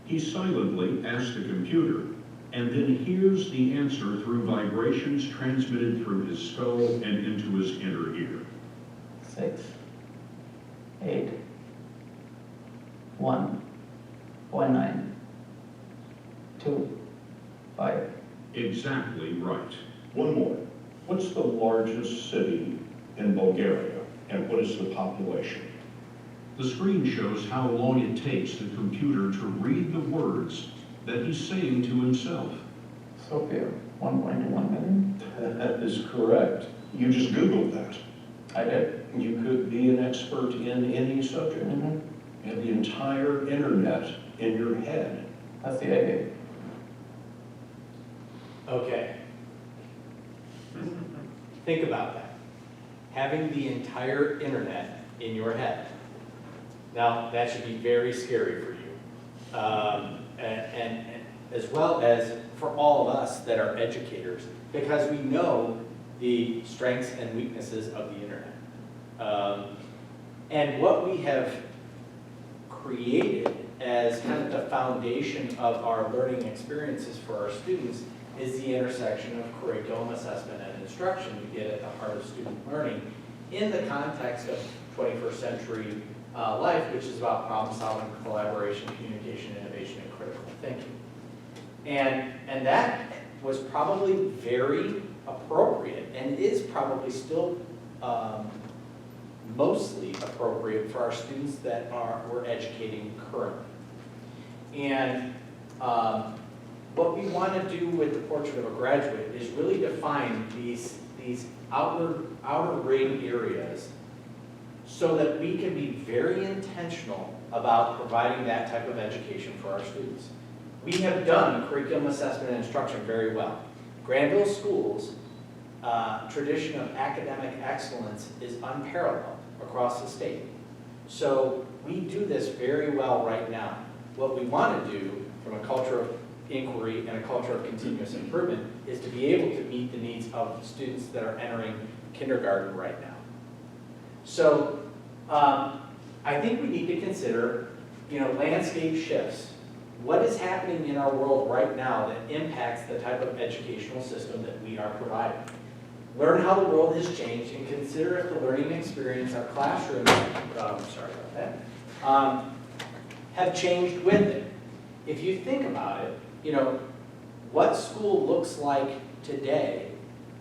He silently asked the computer, and then hears the answer through vibrations transmitted through his skull and into his inner ear. 6, 8, 1, 9, 2, 5. Exactly right. One more. What's the largest city in Bulgaria, and what is the population? The screen shows how long it takes the computer to read the words that he's saying to himself. Sofia, 1.1 million. That is correct. You just Googled that. I did. You could be an expert in any subject. You have the entire internet in your head. That's the idea. okay. Think about that. Having the entire internet in your head. Now, that should be very scary for you. And as well as for all of us that are educators, because we know the strengths and weaknesses of the internet. And what we have created as kind of the foundation of our learning experiences for our students is the intersection of curriculum, assessment, and instruction to get at the heart of student learning in the context of 21st century life, which is about problem solving, collaboration, communication, innovation, and critical thinking. And that was probably very appropriate and is probably still mostly appropriate for our students that we're educating currently. And what we want to do with the portrait of a graduate is really define these outer ring areas so that we can be very intentional about providing that type of education for our students. We have done curriculum assessment and instruction very well. Granville Schools' tradition of academic excellence is unparalleled across the state. So we do this very well right now. What we want to do from a culture of inquiry and a culture of continuous improvement is to be able to meet the needs of students that are entering kindergarten right now. So I think we need to consider, landscape shifts. What is happening in our world right now that impacts the type of educational system that we are providing? Learn how the world has changed and consider if the learning experience, our classrooms, have changed with it. If you think about it, what school looks like today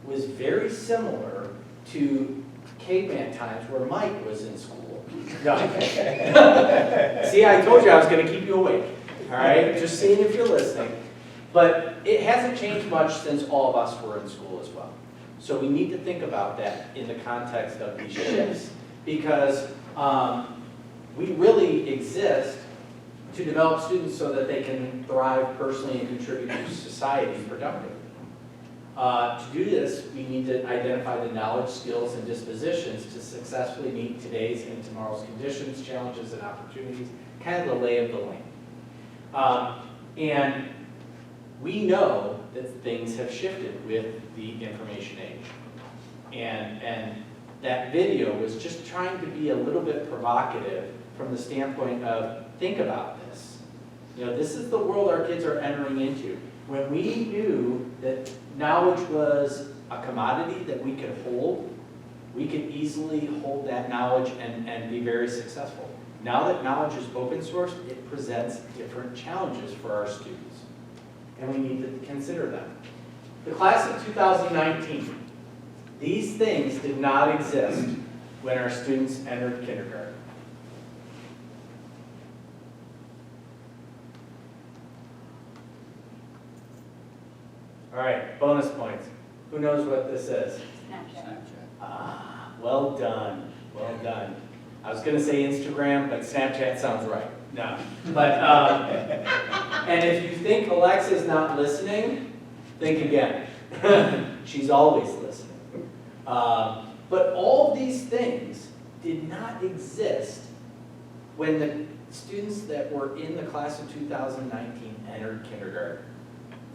was very similar to caveman times where Mike was in school. No. See, I told you I was going to keep you awake, all right? Just seeing if you're listening. But it hasn't changed much since all of us were in school as well. So we need to think about that in the context of these shifts, because we really exist to develop students so that they can thrive personally and contribute to society productively. To do this, we need to identify the knowledge, skills, and dispositions to successfully meet today's and tomorrow's conditions, challenges, and opportunities, kind of the lay of the land. And we know that things have shifted with the information age. And that video was just trying to be a little bit provocative from the standpoint of, think about this. You know, this is the world our kids are entering into. When we knew that knowledge was a commodity that we could hold, we could easily hold that knowledge and be very successful. Now that knowledge is open source, it presents different challenges for our students, and we need to consider them. The class of 2019, these things did not exist when our students entered kindergarten. All right, bonus points. Who knows what this is? Snapchat. Ah, well done, well done. I was gonna say Instagram, but Snapchat sounds right. No, but, and if you think Alexa's not listening, think again. She's always listening. But all of these things did not exist when the students that were in the class of 2019 entered kindergarten.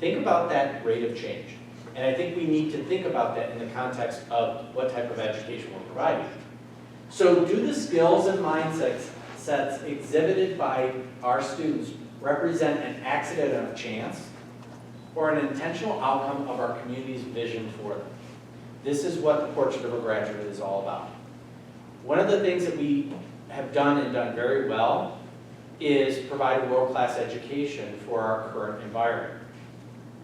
Think about that rate of change. And I think we need to think about that in the context of what type of education we're providing. So do the skills and mindsets exhibited by our students represent an accident of chance or an intentional outcome of our community's vision for them? This is what the Portrait of a Graduate is all about. One of the things that we have done and done very well is provide a world-class education for our current environment.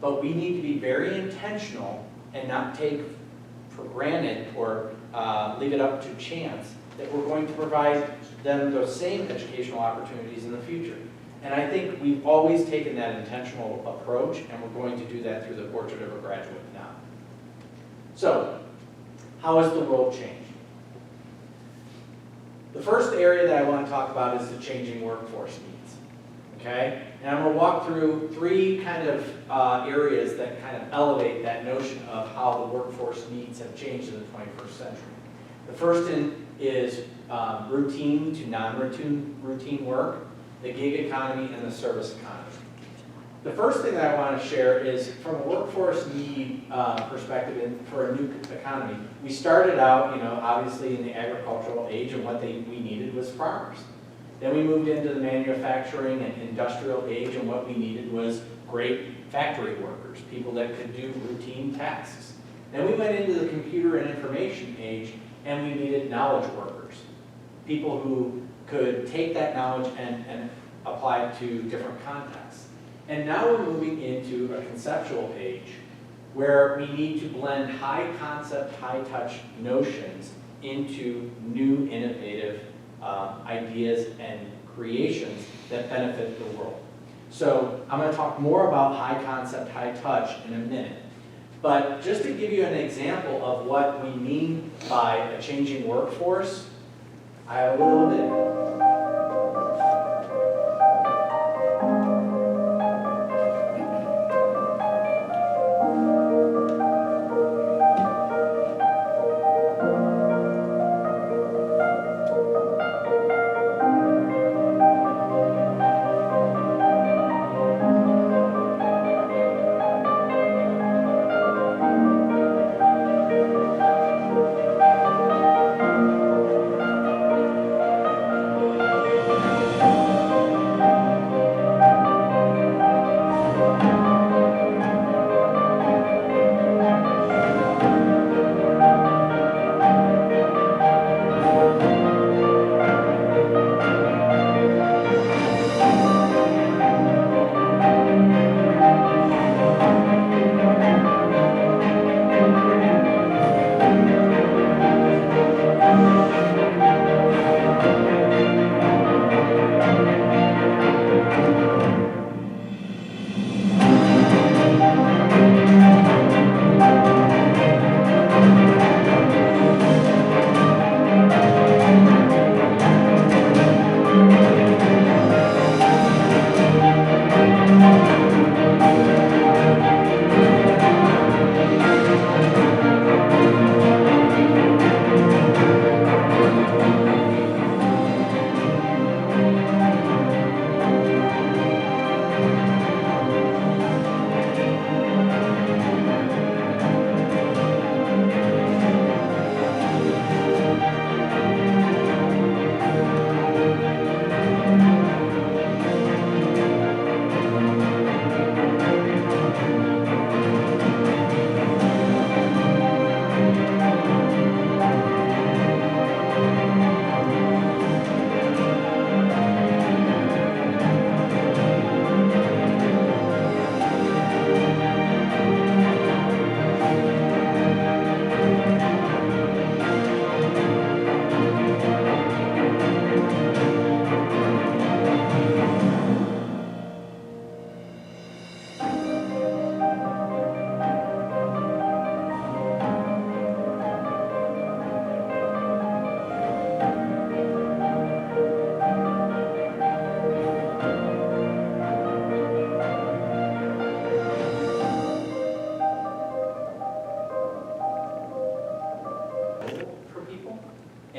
But we need to be very intentional and not take for granted or leave it up to chance that we're going to provide them those same educational opportunities in the future. And I think we've always taken that intentional approach, and we're going to do that through the Portrait of a Graduate now. So, how has the world changed? The first area that I want to talk about is the changing workforce needs. Okay? And I'm going to walk through three kind of areas that kind of elevate that notion of how the workforce needs have changed in the 21st century. The first is routine to non-routine work, the gig economy, and the service economy. The first thing that I want to share is from a workforce need perspective for a new economy. We started out, obviously in the agricultural age, and what we needed was farmers. Then we moved into the manufacturing and industrial age, and what we needed was great factory workers, people that could do routine tasks. Then we went into the computer and information age, and we needed knowledge workers, people who could take that knowledge and apply it to different contexts. And now we're moving into a conceptual age where we need to blend high concept, high touch notions into new innovative ideas and creations that benefit the world. So I'm going to talk more about high concept, high touch in a minute. But just to give you an example of what we mean by a changing workforce, I have a little bit.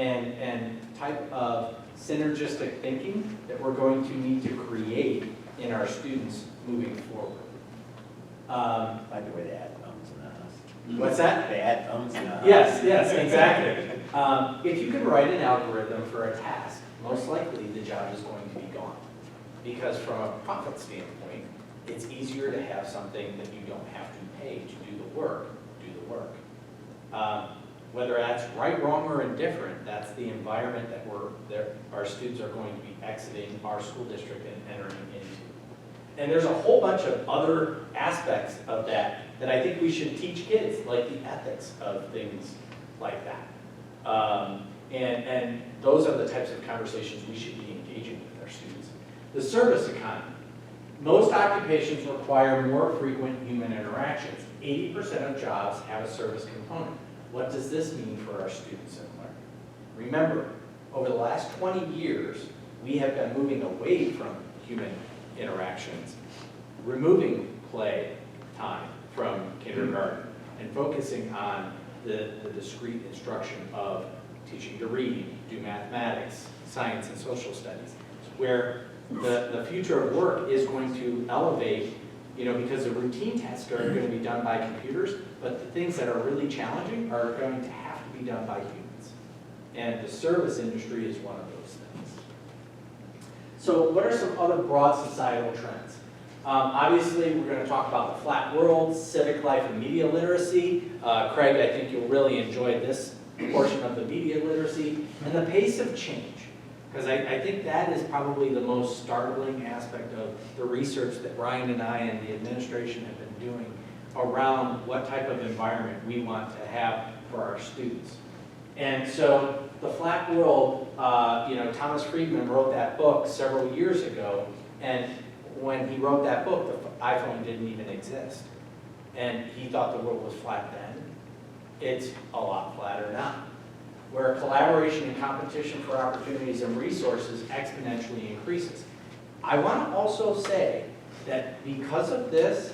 and type of synergistic thinking that we're going to need to create in our students moving forward. By the way, they add thumbs in the house. What's that? They add thumbs in the house. Yes, exactly. If you can write an algorithm for a task, most likely the job is going to be gone. Because from a profit standpoint, it's easier to have something that you don't have to pay to do the work. Whether that's right, wrong, or indifferent, that's the environment that our students are going to be exiting our school district and entering into. And there's a whole bunch of other aspects of that I think we should teach kids, like the ethics of things like that. And those are the types of conversations we should be engaging with our students. The service economy. Most occupations require more frequent human interactions. 80% of jobs have a service component. What does this mean for our students and learning? Remember, over the last 20 years, we have been moving away from human interactions, removing play time from kindergarten, and focusing on the discrete instruction of teaching to read, do mathematics, science, and social studies, where the future of work is going to elevate, because the routine tasks are going to be done by computers, but the things that are really challenging are going to have to be done by humans. And the service industry is one of those things. So what are some other broad societal trends? Obviously, we're going to talk about the flat world, civic life, and media literacy. Craig, I think you'll really enjoy this portion of the media literacy, and the pace of change. Because I think that is probably the most startling aspect of the research that Brian and I and the administration have been doing around what type of environment we want to have for our students. And so the flat world, Thomas Friedman wrote that book several years ago, and when he wrote that book, the iPhone didn't even exist. And he thought the world was flat then. It's a lot flatter now, where collaboration and competition for opportunities and resources exponentially increases. I want to also say that because of this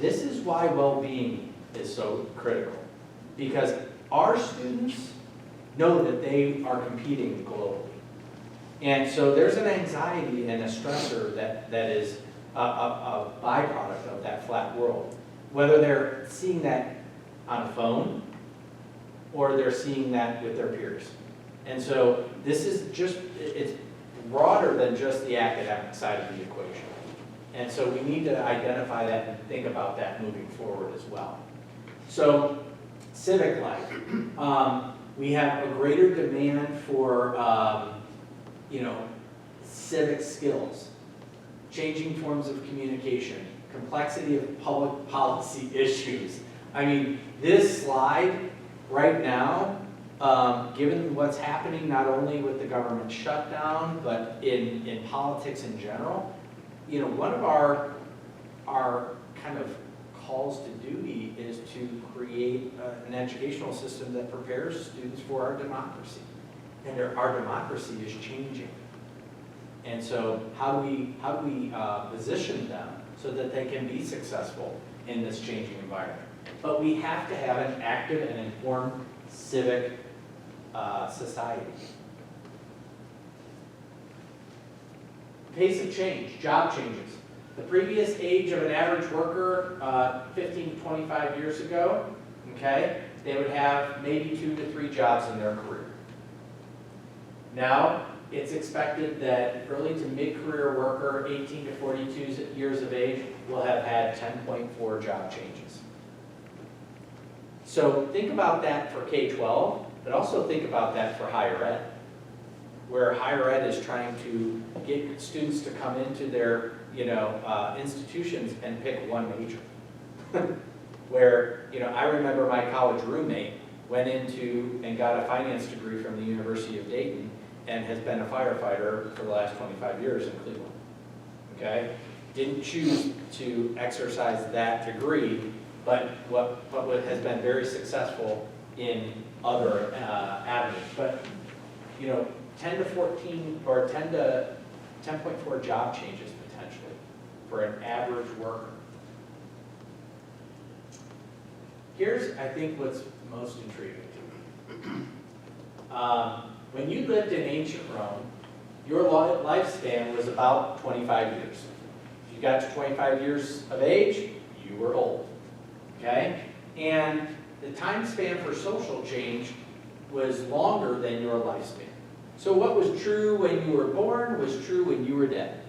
is why well-being is so critical. Because our students know that they are competing globally. And so there's an anxiety and a stressor that is a byproduct of that flat world. Whether they're seeing that on a phone, or they're seeing that with their peers. And so this is it's broader than just the academic side of the equation. And so we need to identify that and think about that moving forward as well. So civic life. We have a greater demand for civic skills, changing forms of communication, complexity of public policy issues. I mean, this slide right now, given what's happening not only with the government shutdown, but in politics in general, one of our kind of calls to duty is to create an educational system that prepares students for our democracy. And our democracy is changing. And so how do we position them so that they can be successful in this changing environment? But we have to have an active and informed civic society. Pace of change, job changes. The previous age of an average worker, 15 to 25 years ago, okay, they would have maybe 2 to 3 jobs in their career. Now, it's expected that early to mid-career worker, 18 to 42 years of age, will have had 10.4 job changes. So think about that for K-12, but also think about that for higher ed, where higher ed is trying to get students to come into their institutions and pick one major. Where, I remember my college roommate went into and got a finance degree from the University of Dayton and has been a firefighter for the last 25 years in Cleveland. Okay? Didn't choose to exercise that degree, but what has been very successful in other avenues. But 10 to 14 or 10 to 10.4 job changes potentially for an average worker. Here's, I think, what's most intriguing to me. When you lived in ancient Rome, your lifespan was about 25 years. If you got to 25 years of age, you were old, okay? And the time span for social change was longer than your lifespan. So what was true when you were born was true when you were dead,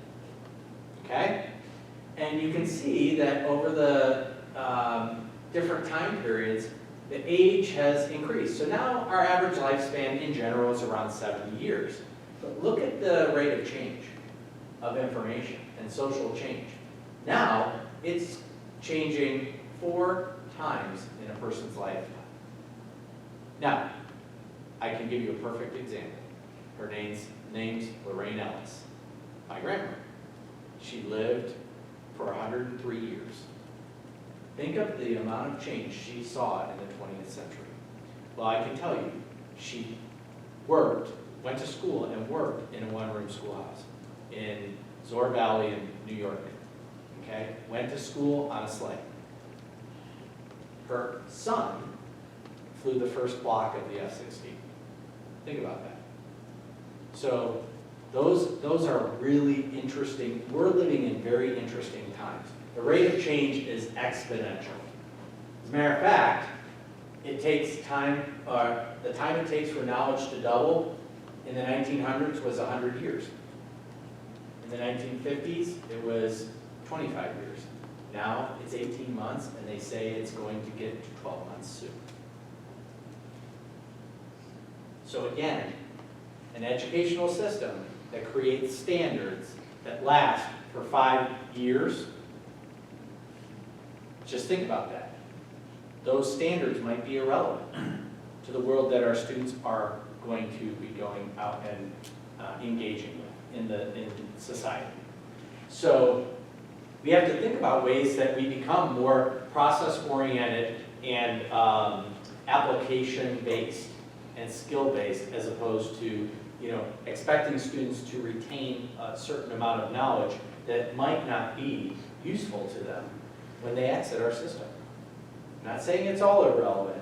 okay? And you can see that over the different time periods, the age has increased. So now our average lifespan in general is around 70 years. But look at the rate of change of information and social change. Now, it's changing 4 times in a person's lifetime. Now, I can give you a perfect example. Her name's Lorraine Ellis, my grandmother. She lived for 103 years. Think of the amount of change she saw in the 20th century. Well, I can tell you, she went to school and worked in a one-room schoolhouse in Zor Valley in New York, okay? Went to school on a sleigh. Her son flew the first block of the F-16. Think about that. So those are really interesting. We're living in very interesting times. The rate of change is exponential. As a matter of fact, it takes time, the time it takes for knowledge to double in the 1900s was 100 years. In the 1950s, it was 25 years. Now it's 18 months, and they say it's going to get to 12 months soon. So again, an educational system that creates standards that last for 5 years, just think about that. Those standards might be irrelevant to the world that our students are going to be going out and engaging with in society. So we have to think about ways that we become more process-oriented and application-based and skill-based, as opposed to expecting students to retain a certain amount of knowledge that might not be useful to them when they exit our system. I'm not saying it's all irrelevant,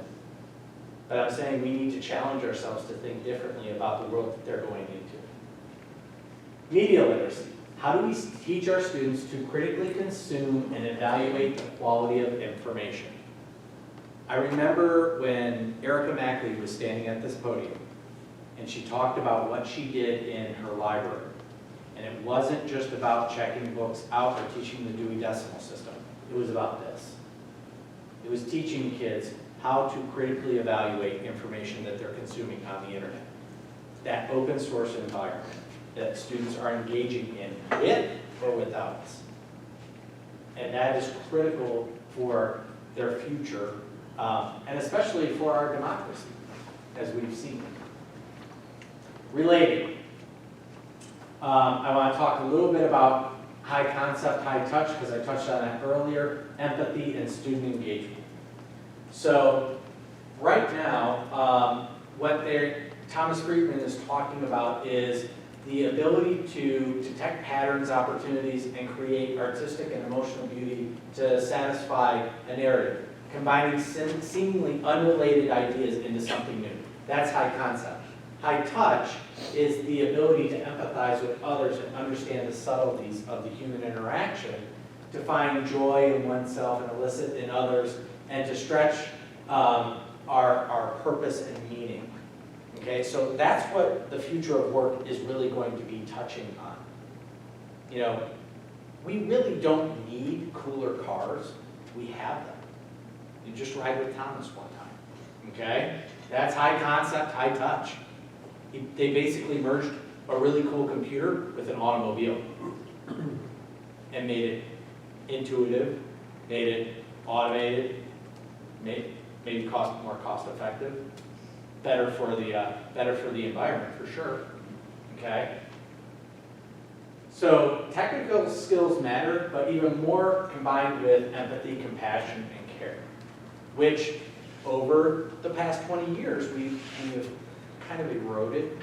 but I'm saying we need to challenge ourselves to think differently about the world that they're going into. Media literacy. How do we teach our students to critically consume and evaluate the quality of information? I remember when Erica Mackley was standing at this podium, and she talked about what she did in her library. And it wasn't just about checking books out or teaching the Dewey Decimal System. It was about this. It was teaching kids how to critically evaluate information that they're consuming on the internet. That open source environment that students are engaging in with or without us. And that is critical for their future, and especially for our democracy, as we've seen. Relating. I want to talk a little bit about high concept, high touch, because I touched on that earlier, empathy and student engagement. So right now, what Thomas Friedman is talking about is the ability to detect patterns, opportunities, and create artistic and emotional beauty to satisfy a narrative, combining seemingly unrelated ideas into something new. That's high concept. High touch is the ability to empathize with others and understand the subtleties of the human interaction, to find joy in oneself and elicit in others, and to stretch our purpose and meaning. Okay, so that's what the future of work is really going to be touching on. We really don't need cooler cars. We have them. You just ride with Thomas one time. Okay, that's high concept, high touch. They basically merged a really cool computer with an automobile and made it intuitive, made it automated, made it more cost effective, better for the environment for sure. Okay. So technical skills matter, but even more combined with empathy, compassion, and care, which over the past 20 years we have kind of eroded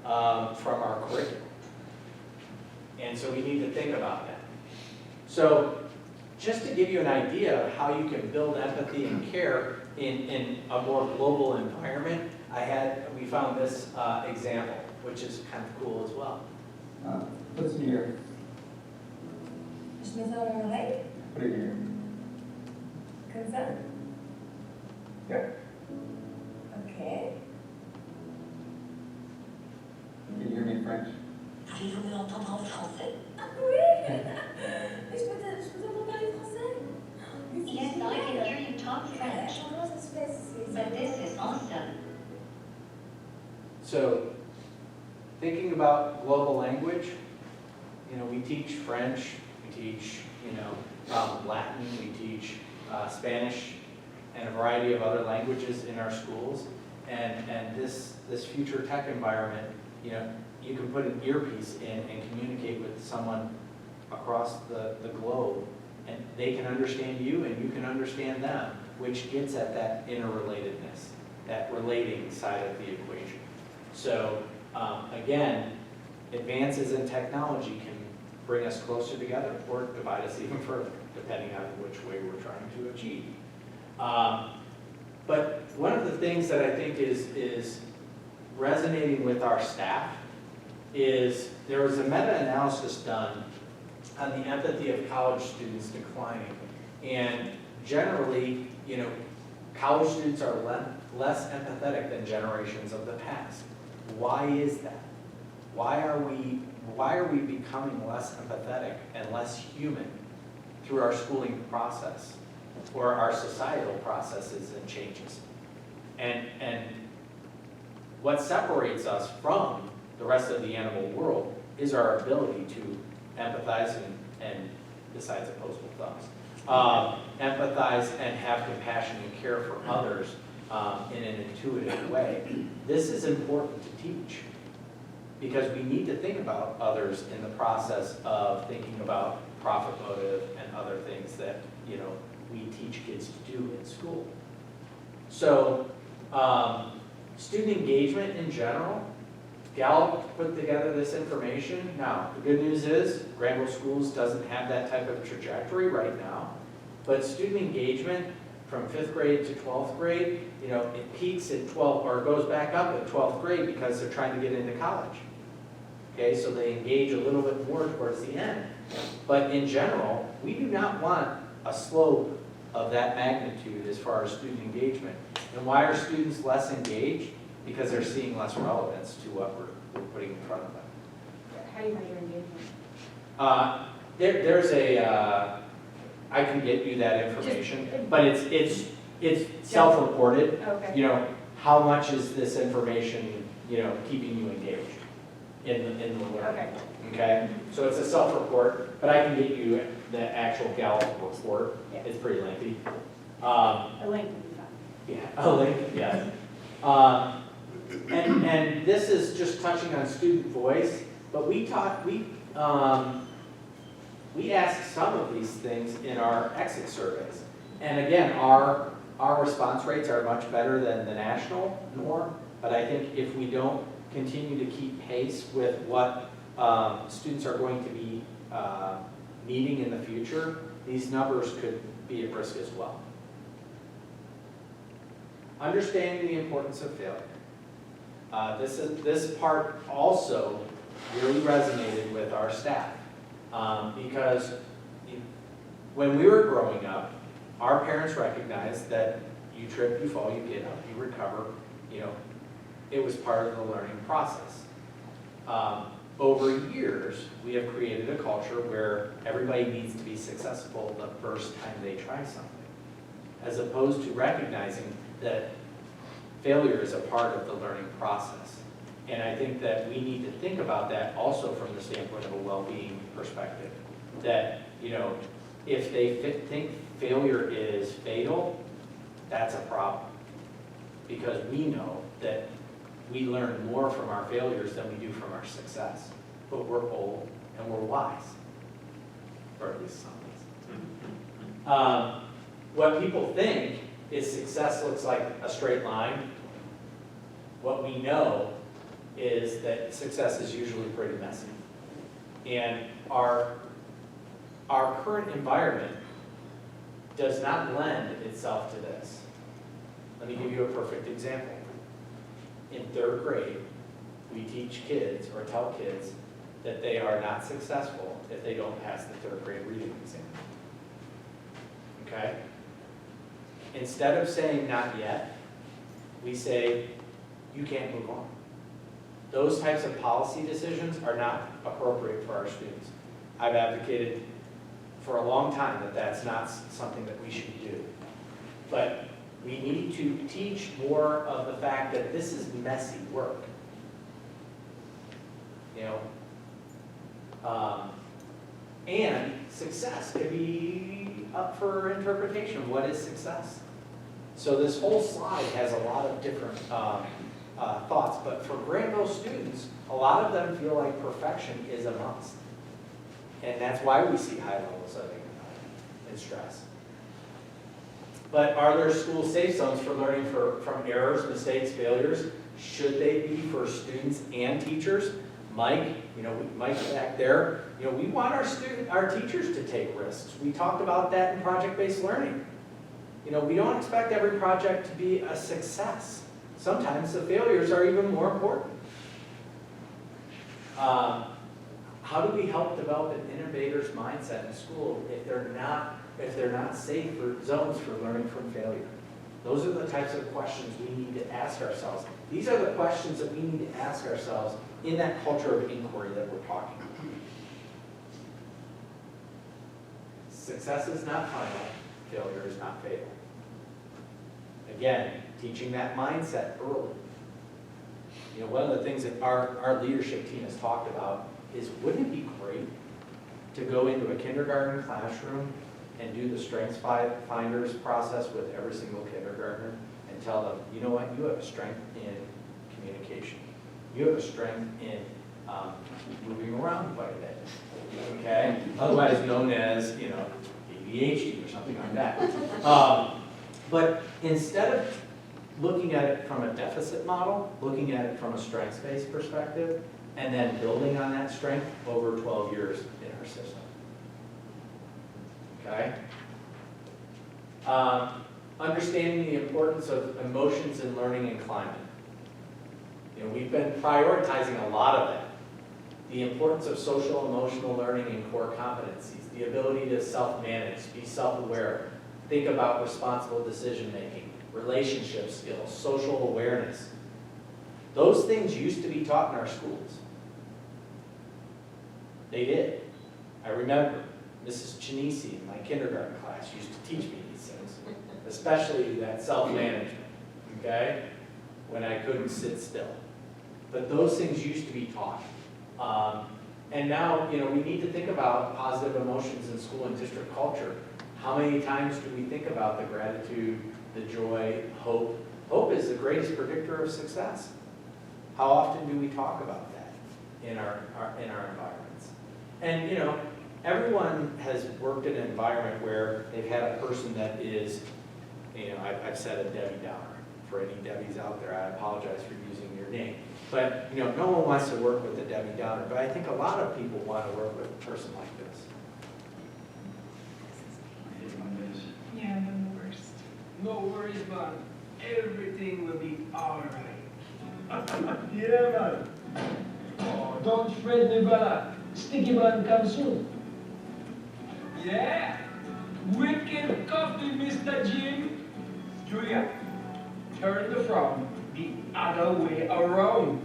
from our curriculum. And so we need to think about that. So just to give you an idea of how you can build empathy and care in a more global environment, we found this example, which is kind of cool as well. What's in here? Je mets ça dans l'oreille, Put it here. comme ça. Yeah. Ok. Can you hear me in French? Voulez-vous me l'entendre en français? Ah oui. Mais je peux t'entendre parler français? Yes, I can hear you talk French, Comment ça se fait? but this is awesome. So, thinking about global language, we teach French, we teach, Latin, we teach Spanish, and a variety of other languages in our schools. And this future tech environment, you can put an earpiece in and communicate with someone across the globe, and they can understand you and you can understand them, which gets at that interrelatedness, that relating side of the equation. So again, advances in technology can bring us closer together or divide us even further, depending on which way we're trying to achieve. But one of the things that I think is resonating with our staff is there was a meta-analysis done on the empathy of college students declining. And generally, college students are less empathetic than generations of the past. Why is that? Why are we becoming less empathetic and less human through our schooling process or our societal processes and changes? And what separates us from the rest of the animal world is our ability to empathize and besides opposable thumbs, empathize and have compassion and care for others in an intuitive way. This is important to teach because we need to think about others in the process of thinking about profit motive and other things that we teach kids to do in school. So student engagement in general, Gallup put together this information. Now, the good news is Granville Schools doesn't have that type of trajectory right now, but student engagement from 5th grade to 12th grade, it peaks at 12 or goes back up at 12th grade because they're trying to get into college. Okay, so they engage a little bit more towards the end. But in general, we do not want a slope of that magnitude as far as student engagement. And why are students less engaged? Because they're seeing less relevance to what we're putting in front of them. How do you measure engagement? There's a, I can get you that information, but it's self-reported. Okay. How much is this information, keeping you engaged in the learning? Okay. Okay? So it's a self-report, but I can get you the actual Gallup report. Yeah. It's pretty lengthy. A link would be fine. Yeah, a link, yes. And this is just touching on student voice, but we asked some of these things in our exit surveys. And again, our response rates are much better than the national norm, but I think if we don't continue to keep pace with what students are going to be needing in the future, these numbers could be at risk as well. Understanding the importance of failure. This part also really resonated with our staff because when we were growing up, our parents recognized that you trip, you fall, you get up, you recover. It was part of the learning process. Over years, we have created a culture where everybody needs to be successful the first time they try something, as opposed to recognizing that failure is a part of the learning process. And I think that we need to think about that also from the standpoint of a well-being perspective. That, if they think failure is fatal, that's a problem. Because we know that we learn more from our failures than we do from our success. But we're old and we're wise. Or at least some of us. What people think is success looks like a straight line. What we know is that success is usually pretty messy. And our current environment does not lend itself to this. Let me give you a perfect example. In 3rd grade, we teach kids or tell kids that they are not successful if they don't pass the 3rd grade reading exam. Okay? Instead of saying not yet, we say you can't move on. Those types of policy decisions are not appropriate for our students. I've advocated for a long time that that's not something that we should do. But we need to teach more of the fact that this is messy work. You know, and success can be up for interpretation. What is success? So this whole slide has a lot of different thoughts, but for Granville students, a lot of them feel like perfection is a must. And that's why we see high levels of stress. But are there school safe zones for learning from errors, mistakes, failures? Should they be for students and teachers? Mike, Mike's back there. We want our teachers to take risks. We talked about that in project-based learning. We don't expect every project to be a success. Sometimes the failures are even more important. How do we help develop an innovator's mindset in school if they're not safe zones for learning from failure? Those are the types of questions we need to ask ourselves. These are the questions that we need to ask ourselves in that culture of inquiry that we're talking about. Success is not final, failure is not fatal. Again, teaching that mindset early. One of the things that our leadership team has talked about is, wouldn't it be great to go into a kindergarten classroom and do the strengths finders process with every single kindergartner and tell them, you know what, you have a strength in communication. You have a strength in moving around quite a bit, okay? Otherwise known as, ADHD or something like that. But instead of looking at it from a deficit model, looking at it from a strengths-based perspective, and then building on that strength over 12 years in our system. Okay? Understanding the importance of emotions in learning and climate. We've been prioritizing a lot of that. The importance of social emotional learning and core competencies, the ability to self-manage, be self-aware, think about responsible decision-making, relationship skills, social awareness. Those things used to be taught in our schools. They did. I remember Mrs. Chinisi in my kindergarten class used to teach me these things, especially that self-management, okay, when I couldn't sit still. But those things used to be taught. And now, we need to think about positive emotions in school and district culture. How many times do we think about the gratitude, the joy, hope? Hope is the greatest predictor of success. How often do we talk about that in our environments? And everyone has worked in an environment where they've had a person that is, I've said a Debbie Downer. For any Debbies out there, I apologize for using your name. But no one wants to work with a Debbie Downer, but I think a lot of people want to work with a person like this. Yeah, I'm the worst. No worries, man. Everything will be alright. Yeah, man. Oh, don't fret, me brother. Sticky man come soon. Yeah. Wicked coffee, Mr. Jim. Julia, turn the frown the other way around.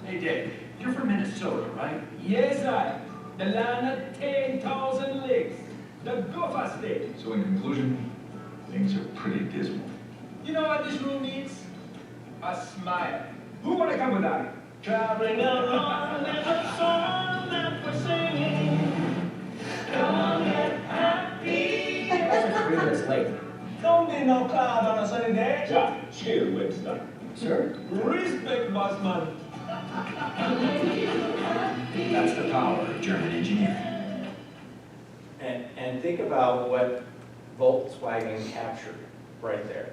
Hey, Dave, you're from Minnesota, right? Yes, I. The land of 10,000 lakes. The Gopher State. So in conclusion, things are pretty dismal. You know what this room needs? A smile. Who wanna come with that? Traveling along, there's a song that we're singing. Come on, get happy. That's 3 minutes late. Don't be no cloud on a sunny day. Ja, chill, Winston. Sir? Respect, boss man. That's the power of German engineering. And think about what Volkswagen captured right there.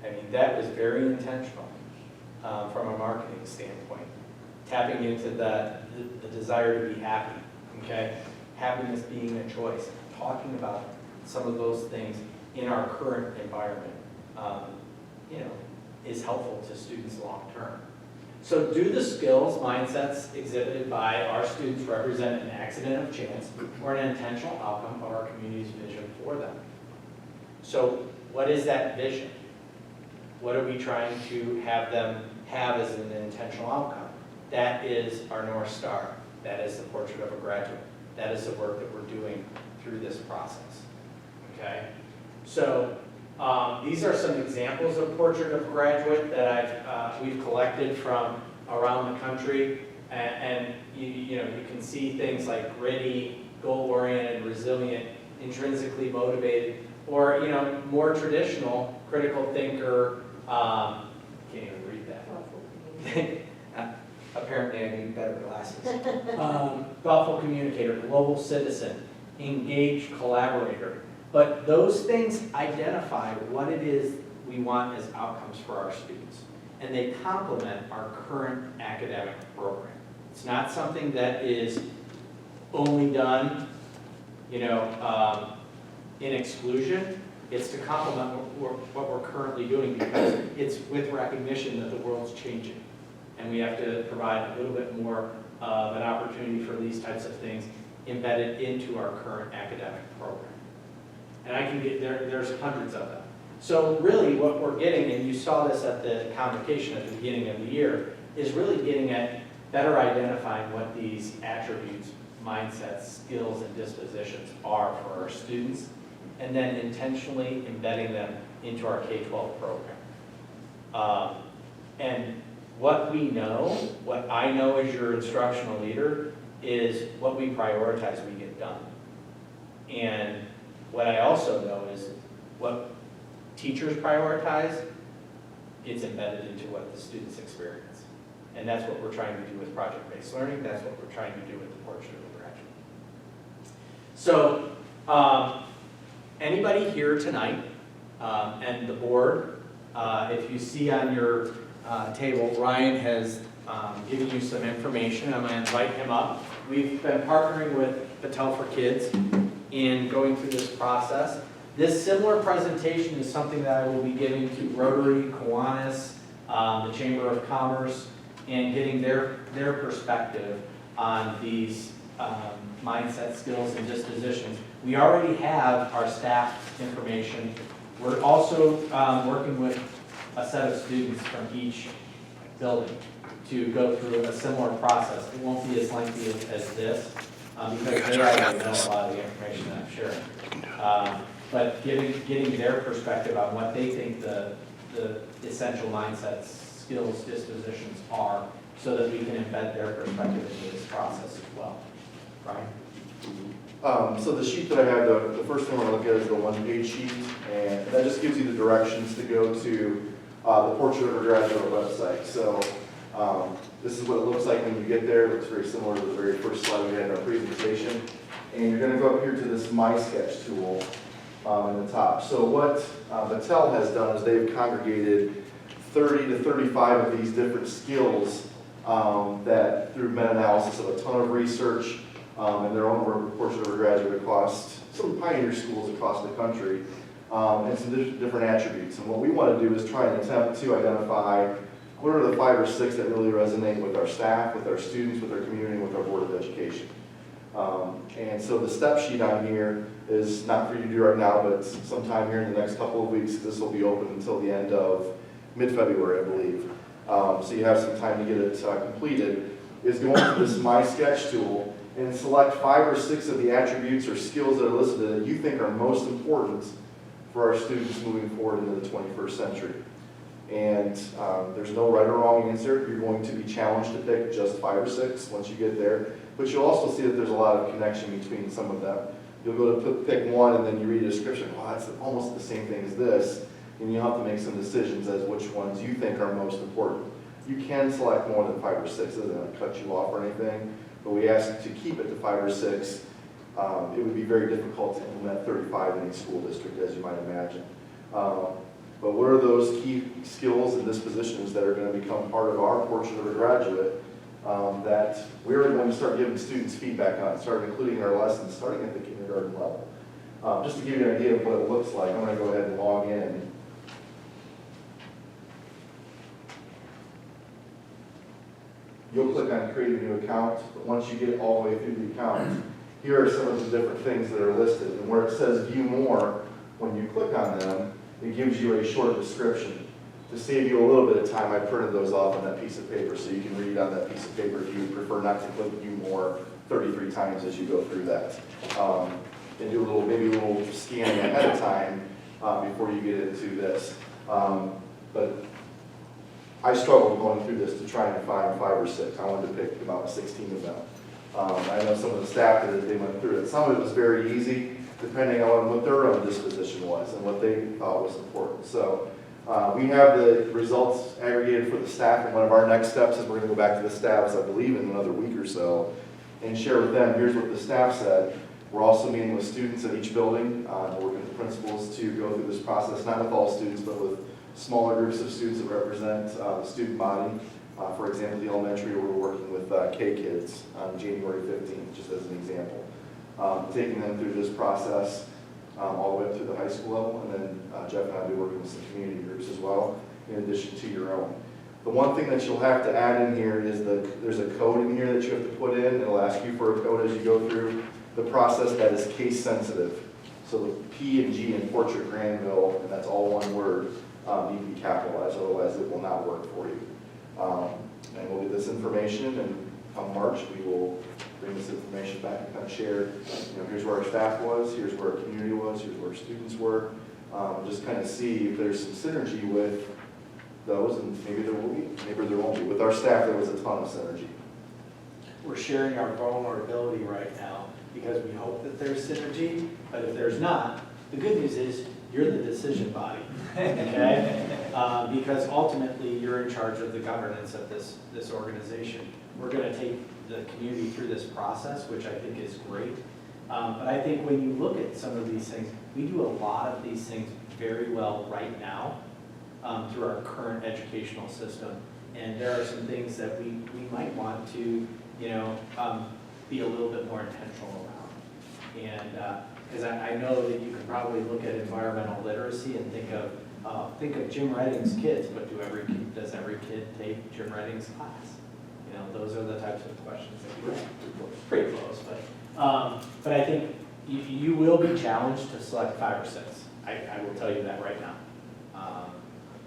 I mean, that was very intentional from a marketing standpoint. Tapping into the desire to be happy, okay? Happiness being a choice. Talking about some of those things in our current environment, is helpful to students long-term. So do the skills, mindsets exhibited by our students represent an accident of chance or an intentional outcome of our community's vision for them? So what is that vision? What are we trying to have them have as an intentional outcome? That is our North Star. That is the portrait of a graduate. That is the work that we're doing through this process. Okay? So these are some examples of portrait of graduate that we've collected from around the country, and you can see things like gritty, goal-oriented, resilient, intrinsically motivated, or more traditional, critical thinker. Can't even read that. Apparently, I need better glasses. Thoughtful communicator, global citizen, engaged collaborator. But those things identify what it is we want as outcomes for our students. And they complement our current academic program. It's not something that is only done, in exclusion. It's to complement what we're currently doing, because it's with recognition that the world's changing. And we have to provide a little bit more of an opportunity for these types of things embedded into our current academic program. And I can get there's hundreds of them. So really what we're getting, and you saw this at the convocation at the beginning of the year, is really getting at better identifying what these attributes, mindsets, skills, and dispositions are for our students, and then intentionally embedding them into our K-12 program. And what we know, what I know as your instructional leader, is what we prioritize, we get done. And what I also know is what teachers prioritize, it's embedded into what the students experience. And that's what we're trying to do with project-based learning. That's what we're trying to do with the portrait of the graduate. So, anybody here tonight, and the board, if you see on your table, Ryan has given you some information. I'm going to invite him up. We've been partnering with Patel for Kids in going through this process. This similar presentation is something that I will be giving to Rotary, Kiwanis, the Chamber of Commerce, and getting their perspective on these mindset, skills, and dispositions. We already have our staff information. We're also working with a set of students from each building to go through a similar process. It won't be as lengthy as this, because they already know a lot of the information that I'm sharing. But getting their perspective on what they think the essential mindsets, skills, dispositions are, so that we can embed their perspective into this process as well. Right? So the sheet that I have, the first thing we're going to look at is the one-page sheet, and that just gives you the directions to go to the Portrait of a Graduate website. So this is what it looks like when you get there. It looks very similar to the very first slide we had in our presentation. And you're going to go up here to this My Sketch tool in the top. So what Battelle has done is they've congregated 30 to 35 of these different skills that, through meta-analysis of a ton of research and their own work, Portrait of a Graduate, across some pioneer schools across the country, and some different attributes. And what we want to do is try and attempt to identify what are the 5 or 6 that really resonate with our staff, with our students, with our community, and with our Board of Education. And so the step sheet on here is not for you to do right now, but sometime here in the next couple of weeks. This will be open until the end of mid-February, I believe. So you have some time to get it completed. Is go into this My Sketch tool and select 5 or 6 of the attributes or skills that are listed that you think are most important for our students moving forward into the 21st century. And there's no right or wrong answer. You're going to be challenged to pick just 5 or 6 once you get there. But you'll also see that there's a lot of connection between some of them. You'll go to pick one and then you read a description. Wow, that's almost the same thing as this. And you'll have to make some decisions as which ones you think are most important. You can select more than 5 or 6. It doesn't cut you off or anything. But we ask to keep it to 5 or 6. It would be very difficult to implement 35 in a school district, as you might imagine. But what are those key skills and dispositions that are going to become part of our Portrait of a Graduate that we're going to start giving students feedback on, start including in our lessons, starting at the kindergarten level. Just to give you an idea of what it looks like, I'm going to go ahead and log in. You'll click on create a new account, but once you get all the way through the account, here are some of the different things that are listed. And where it says view more, when you click on them, it gives you a short description. To save you a little bit of time, I printed those off on that piece of paper so you can read on that piece of paper if you would prefer not to click view more 33 times as you go through that. And do a little, maybe a little scanning ahead of time before you get into this. But I struggled going through this to try and find 5 or 6. I wanted to pick about 16 of them. I know some of the staff that they went through it. Some of it was very easy, depending on what their own disposition was and what they thought was important. So we have the results aggregated for the staff, and one of our next steps is we're going to go back to the staffs, I believe, in another week or so, and share with them, here's what the staff said. We're also meeting with students at each building, working with the principals to go through this process, not with all students, but with smaller groups of students that represent the student body. For example, the elementary, we're working with K kids on January 15th, just as an example. Taking them through this process all the way up to the high school level, and then Jeff and I will be working with some community groups as well, in addition to your own. The one thing that you'll have to add in here is there's a code in here that you have to put in. It'll ask you for a code as you go through the process that is case sensitive. So the P and G in Portrait Granville, and that's all one word, need to be capitalized, otherwise it will not work for you. And we'll get this information, and come March, we will bring this information back and kind of share, here's where our staff was, here's where our community was, here's where our students were. Just kind of see if there's some synergy with those, and maybe there will be, maybe there won't be. With our staff, there was a ton of synergy. We're sharing our vulnerability right now because we hope that there's synergy, but if there's not, the good news is you're the decision body, okay? Because ultimately, you're in charge of the governance of this organization. We're going to take the community through this process, which I think is great. But I think when you look at some of these things, we do a lot of these things very well right now through our current educational system. And there are some things that we might want to, be a little bit more intentional around. And because I know that you can probably look at environmental literacy and think of Jim Redding's kids, but does every kid take Jim Redding's class? Those are the types of questions that we have. Pretty close, but I think you will be challenged to select 5 or 6. I will tell you that right now,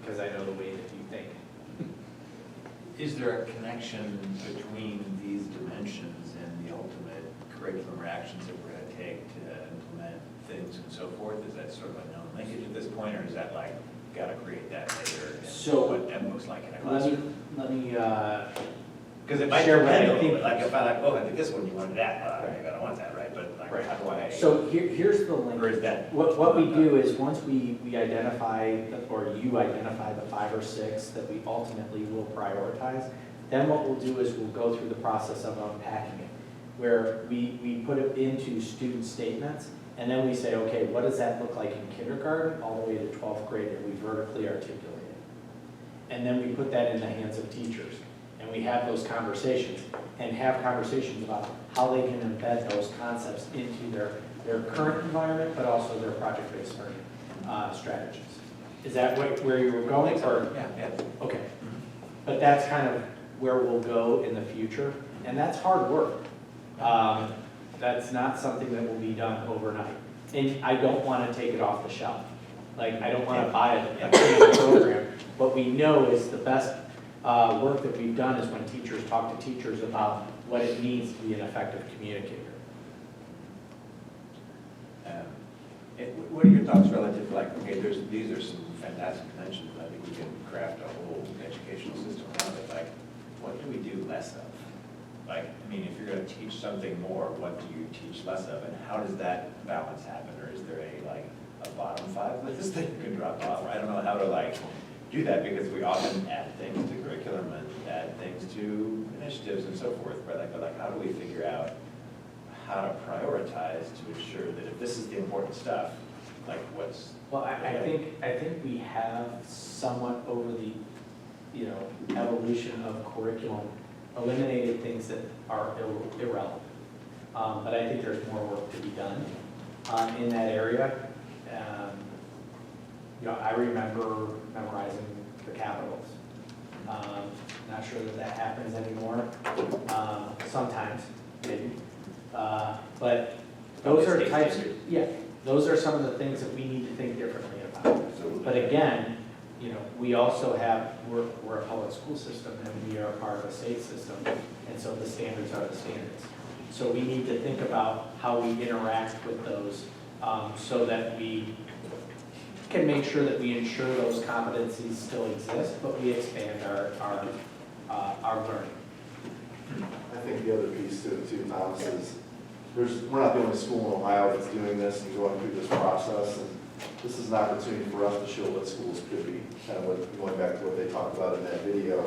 because I know the way that you think. Is there a connection between these dimensions and the ultimate curriculum or actions that we're going to take to implement things and so forth? Is that sort of a known linkage at this point, or is that like, got to create that later? And So what that looks like in a classroom? Let me Because it might share what I depend a little think. bit. Like if I think this one you wanted that, maybe I don't want that, right? But like, how do I? So here's the link. Or is that? What we do is once we identify, or you identify the 5 or 6 that we ultimately will prioritize, then what we'll do is we'll go through the process of unpacking it, where we put it into student statements, and then we say, okay, what does that look like in kindergarten all the way to 12th grade, and we vertically articulate it. And then we put that in the hands of teachers, and we have those conversations, and have conversations about how they can embed those concepts into their current environment, but also their project-based learning strategies. Is that where you were going? Or? Yeah. Okay. But that's kind of where we'll go in the future, and that's hard work. That's not something that will be done overnight. And I don't want to take it off the shelf. Like, I don't want to buy a program. What we know is the best work that we've done is when teachers talk to teachers about what it means to be an effective communicator. What are your thoughts relative to like, okay, these are some fantastic dimensions. I think we can craft a whole educational system around it. Like, what do we do less of? Like, I mean, if you're going to teach something more, what do you teach less of? And how does that balance happen? Or is there a bottom 5 list that you can drop off? I don't know how to do that, because we often add things to curriculum and add things to initiatives and so forth. But how do we figure out how to prioritize to ensure that if this is the important stuff, like what's... Well, I think we have somewhat over the, evolution of curriculum, eliminated things that are irrelevant. But I think there's more work to be done. in that area. You know, I remember memorizing the capitals. Not sure that happens anymore. Sometimes, maybe. But those are types, those are some of the things that we need to think differently about. But again, you know, we also have, we're a public school system and we are part of a state system, and so the standards are the standards. So we need to think about how we interact with those so that we can make sure that we ensure those competencies still exist, but we expand our learning. I think the other piece to it too, Thomas, is we're not the only school in Ohio that's doing this and going through this process. And this is an opportunity for us to show what schools could be, kind of what, going back to what they talked about in that video.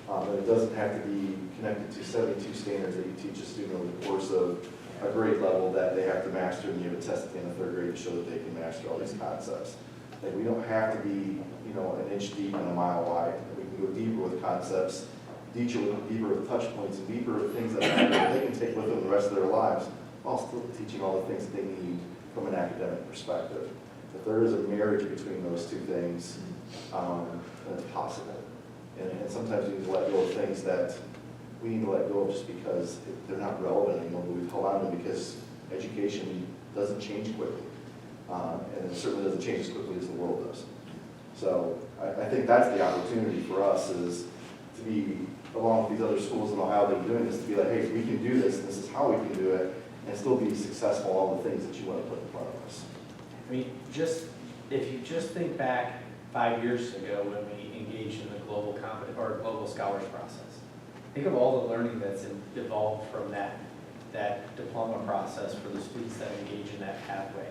And it doesn't have to be connected to 72 standards that you teach a student over the course of a grade level that they have to master, and you have a test at the end of third grade to show that they can master all these concepts. Like, we don't have to be, you know, an inch deep and a mile wide. We can go deeper with concepts, deeper with touch points, and deeper with things that matter that they can take with them the rest of their lives, while still teaching all the things that they need from an academic perspective. If there is a marriage between those two things, then it's possible. And sometimes we need to let go of things that we need to let go of just because they're not relevant anymore, but we've held on to them because education doesn't change quickly. And it certainly doesn't change as quickly as the world does. So I think that's the opportunity for us, is to be, along with these other schools in Ohio that are doing this, to be like, hey, we can do this, and this is how we can do it, and still be successful in all the things that you want to put in front of us. I mean, if you just think back 5 years ago when we engaged in the global scholars process, think of all the learning that's evolved from that diploma process for the students that engage in that pathway,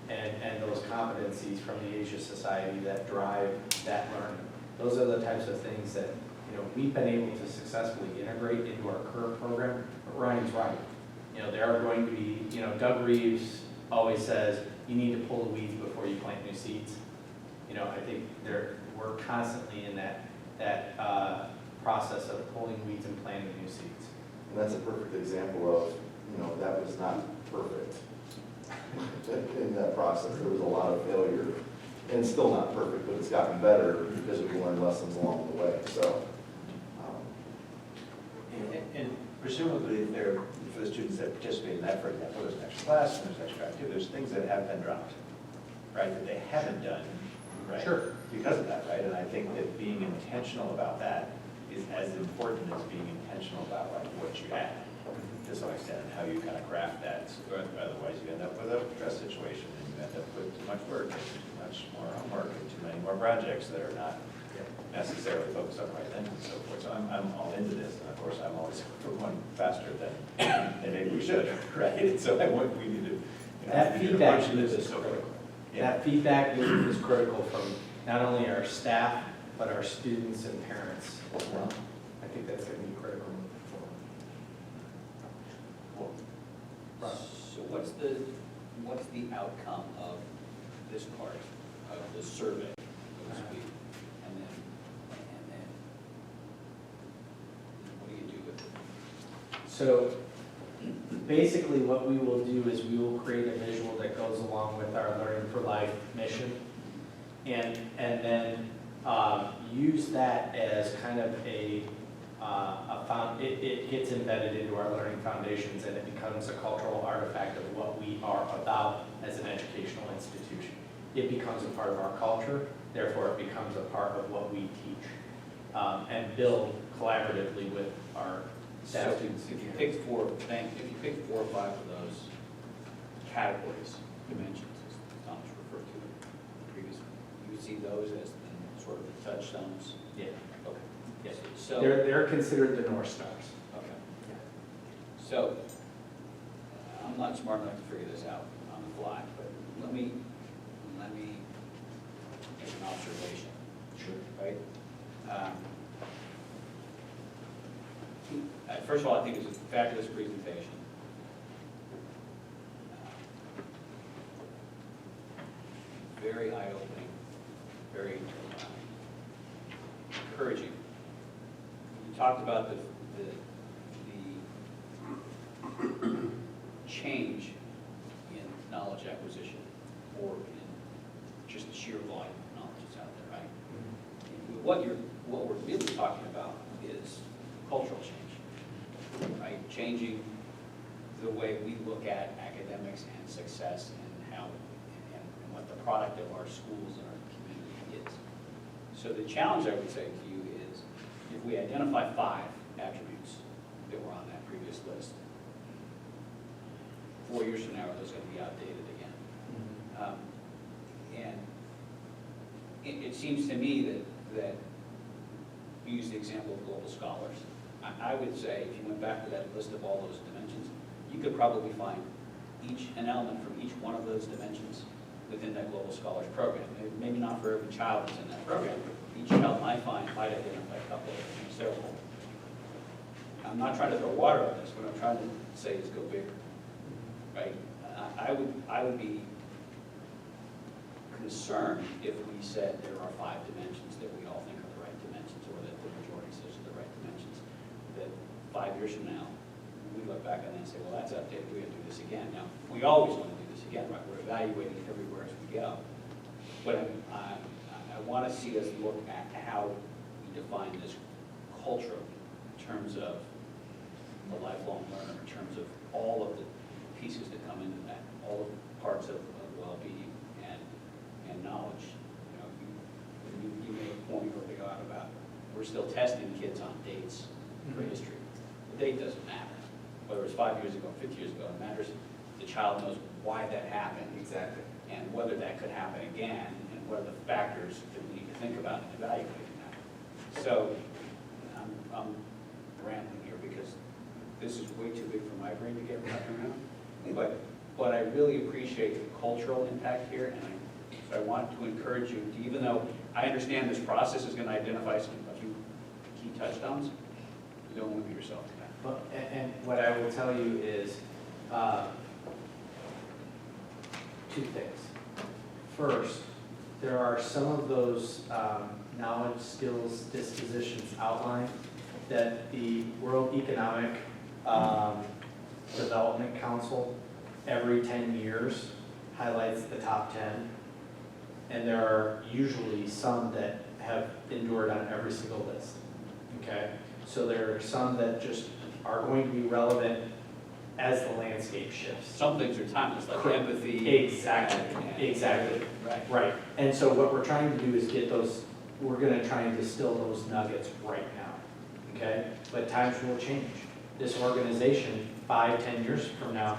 and those competencies from the Asia Society that drive that learning. Those are the types of things that, you know, we've been able to successfully integrate into our current program. But Ryan's right. You know, there are going to be, you know, Doug Reeves always says, you need to pull the weeds before you plant new seeds. You know, I think we're constantly in that process of pulling weeds and planting new seeds. And that's a perfect example of, you know, that was not perfect. In that process, there was a lot of failure, and still not perfect, but it's gotten better because we learned lessons along the way. So, and presumably, there, for the students that participate in that, for example, there's an extra class, and there's extra activity, there's things that have been dropped, right, that they haven't done, right? Sure. Because of that, right? And I think that being intentional about that is as important as being intentional about like what you add, to some extent, and how you kind of craft that. Otherwise, you end up with a stress situation, and you end up with too much work, and too much more homework, and too many more projects that are not necessarily focused on right then and so forth. So I'm all into this, and of course, I'm always going faster than maybe we should, right? So we need to, you know, That feedback loop this is so critical. Yeah. That feedback loop is critical from not only our staff, but our students and parents as well. I think that's going to be critical moving forward. So what's the outcome of this part of the survey, so to speak? And then what do you do with it? So basically what we will do is we will create a visual that goes along with our Learning for Life mission, and then use that as kind of it gets embedded into our learning foundations, and it becomes a cultural artifact of what we are about as an educational institution. It becomes a part of our culture, therefore it becomes a part of what we teach, and build collaboratively with our staff, So students. if you pick four or five of those categories, dimensions, as Thomas referred to it previously, you would see those as the sort of the touchstones? Yeah. Okay. Yes. So, They're considered the North Stars. okay. So, I'm not smart enough to figure this out on the fly, but let me make an observation. Sure. Right? First of all, I think it's a fabulous presentation. Very eye-opening, very encouraging. You talked about the change in knowledge acquisition what we're really talking about is cultural change, right? Changing the way we look at academics and success and how, and what the product of our schools and our community is. So the challenge, I would say to you, is if we identify 5 attributes that were on that previous list, 4 years from now, are those going to be outdated again? And it seems to me that you use the example of global scholars. I would say if you went back to that list of all those dimensions, you could probably find an element from each one of those dimensions within that global scholars program. Maybe not for every child that's in that program, but each child might identify a couple of things. So I'm not trying to throw water on this. What I'm trying to say is go bigger, right? I would be concerned if we said there are 5 dimensions that we all think are the right dimensions, or that the majority says are the right dimensions, that 5 years from now, we look back and then say, well, that's updated, we have to do this again. Now, we always want to do this again, right? We're evaluating everywhere as we go. But I want to see us look at how we define this culture in terms of the lifelong learner, in terms of all of the pieces that come into that, all of the parts of well-being and knowledge. You made a point early on about we're still testing kids on dates for history. The date doesn't matter. Whether it's 5 years ago, 50 years ago, it matters. The child knows why that happened. Exactly. And whether that could happen again, and what are the factors that we need to think about in evaluating that. So I'm rambling here because this is way too big for my brain to get wrapped around. But I really appreciate the cultural impact here, and I want to encourage you to, even though I understand this process is going to identify a few key touchstones, you don't limit yourself to that. Well, and what I will tell you is 2 things. First, there are some of those knowledge, skills, dispositions outlined that the World Economic Development Council every 10 years highlights the top 10. And there are usually some that have endured on every single list, okay? So there are some that just are going to be relevant as the landscape shifts. Some things are timeless, like Correct. empathy. Exactly. Right. And so what we're trying to do is get those, we're gonna try and distill those nuggets right now, okay? But times will change. This organization, 5, 10 years from now,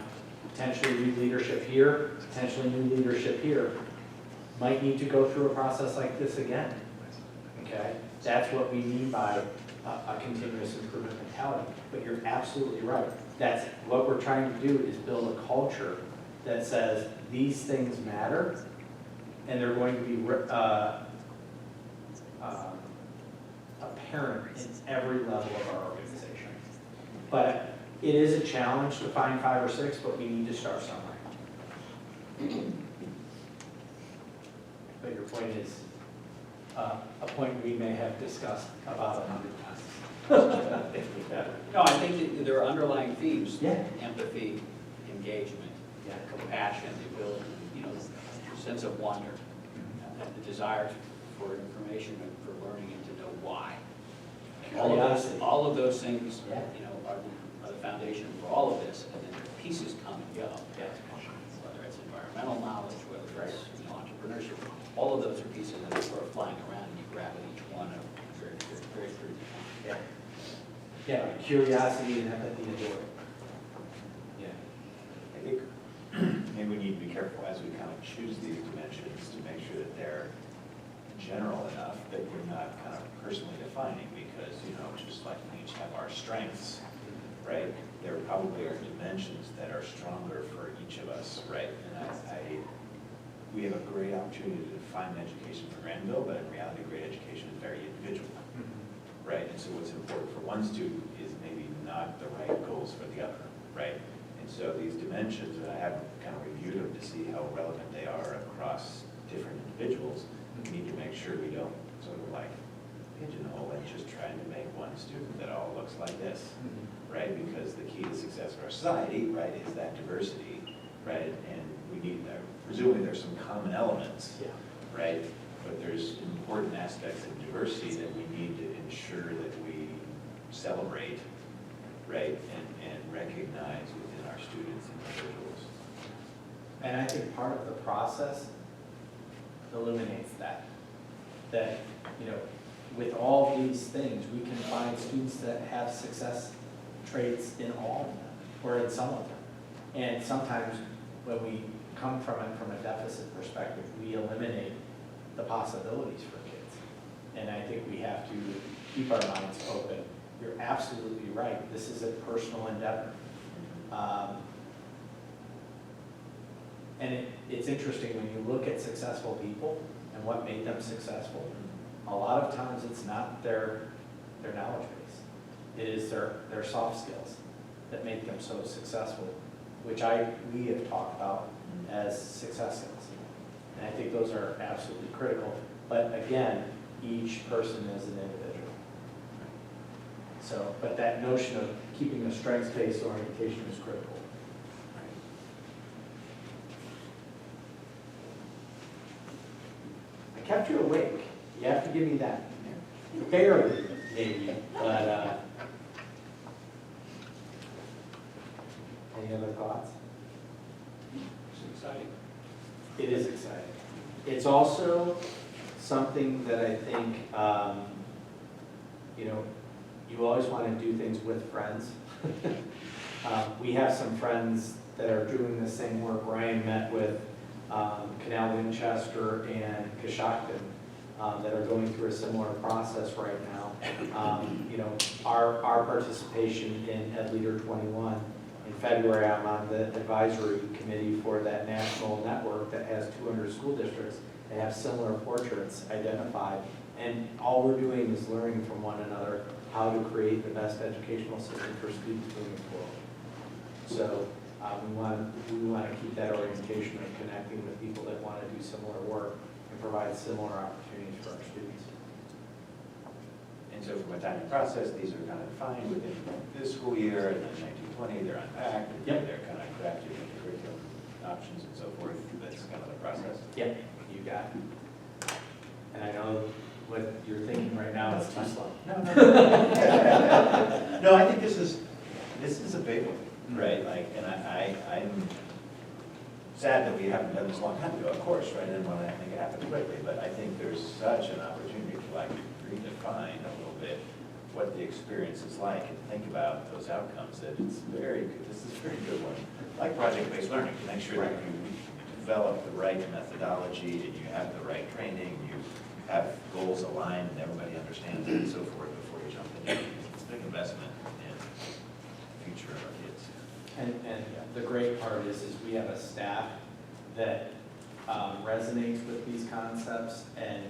potentially new leadership here, potentially new leadership here, might need to go through a process like this again, okay? That's what we mean by a continuous improvement mentality. But you're absolutely right. That's what we're trying to do, is build a culture that says these things matter, and they're going to be apparent in every level of our organization. But it is a challenge to find 5 or 6, but we need to start somewhere. But your point is a point we may have discussed about 100 times. No, I think that there are underlying themes. Yeah. Empathy, engagement, compassion, the ability, sense of wonder, and the desire for information and for learning and to know why. Curiosity. All of those things, Yeah. are the foundation for all of this, and then the pieces come and go. Yeah. Whether it's environmental knowledge, whether it's entrepreneurship, all of those are pieces that are sort of flying around, and you grab at each one of very, very, very fruitful. Yeah. Yeah, curiosity and empathy and joy. Yeah. I think maybe we need to be careful as we kind of choose these dimensions to make sure that they're general enough that we're not kind of personally defining, because, just like we each have our strengths, right? There probably are dimensions that are stronger for each of us, right? And we have a great opportunity to define education for Granville, but in reality, great education is very individual. Right, and so what's important for one student is maybe not the right goals for the other, right? And so these dimensions, and I haven't kind of reviewed them to see how relevant they are across different individuals, we need to make sure we don't sort of like pigeonhole and just trying to make one student that all looks like this, right? Because the key to success of our society, right, is that diversity, right? And we need, presumably there's some common elements, right? but there's important aspects of diversity that we need to ensure that we celebrate, right, and recognize within our students and individuals. And I think part of the process illuminates that. That, you know, with all these things, we can find students that have success traits in all of them, or in some of them. And sometimes when we come from it from a deficit perspective, we eliminate the possibilities for kids. And I think we have to keep our minds open. You're absolutely right. This is a personal endeavor. And it's interesting when you look at successful people and what made them successful. A lot of times it's not their knowledge base. It is their soft skills that make them so successful, which we have talked about as success skills. And I think those are absolutely critical. But again, each person is an individual. So, but that notion of keeping a strengths-based orientation is critical. I kept you awake. You have to give me that. Barely, maybe, but any other thoughts? It's exciting. It is exciting. It's also something that I think, you know, you always want to do things with friends. We have some friends that are doing the same work. Ryan met with Canal Winchester and Coshocton that are going through a similar process right now. You know, our participation in Ed Leader 21, in February, I'm on the advisory committee for that national network that has 200 school districts that have similar portraits identified. And all we're doing is learning from one another how to create the best educational system for students moving forward. So we want to keep that orientation of connecting with people that want to do similar work and provide similar opportunities for our students. And so from a timing process, these are kind of defined within this school year, and then 1920, they're unpacked, and Yep. they're kind of crafted into curriculum options and so forth. That's kind of the process. Yep, you got it. And I know what you're thinking right now is too slow. No, I think this is a big one, right? Like, and I'm sad that we haven't done this a long time ago, of course, right? I didn't want to make it happen quickly, but I think there's such an opportunity to like redefine a little bit what the experience is like and think about those outcomes. That it's very good. This is a very good one. Like project-based learning, to make sure that you develop the right methodology and you have the right training, you have goals aligned and everybody understands it and so forth before you jump in. It's a big investment in the future of our kids. And the great part is we have a staff that resonates with these concepts and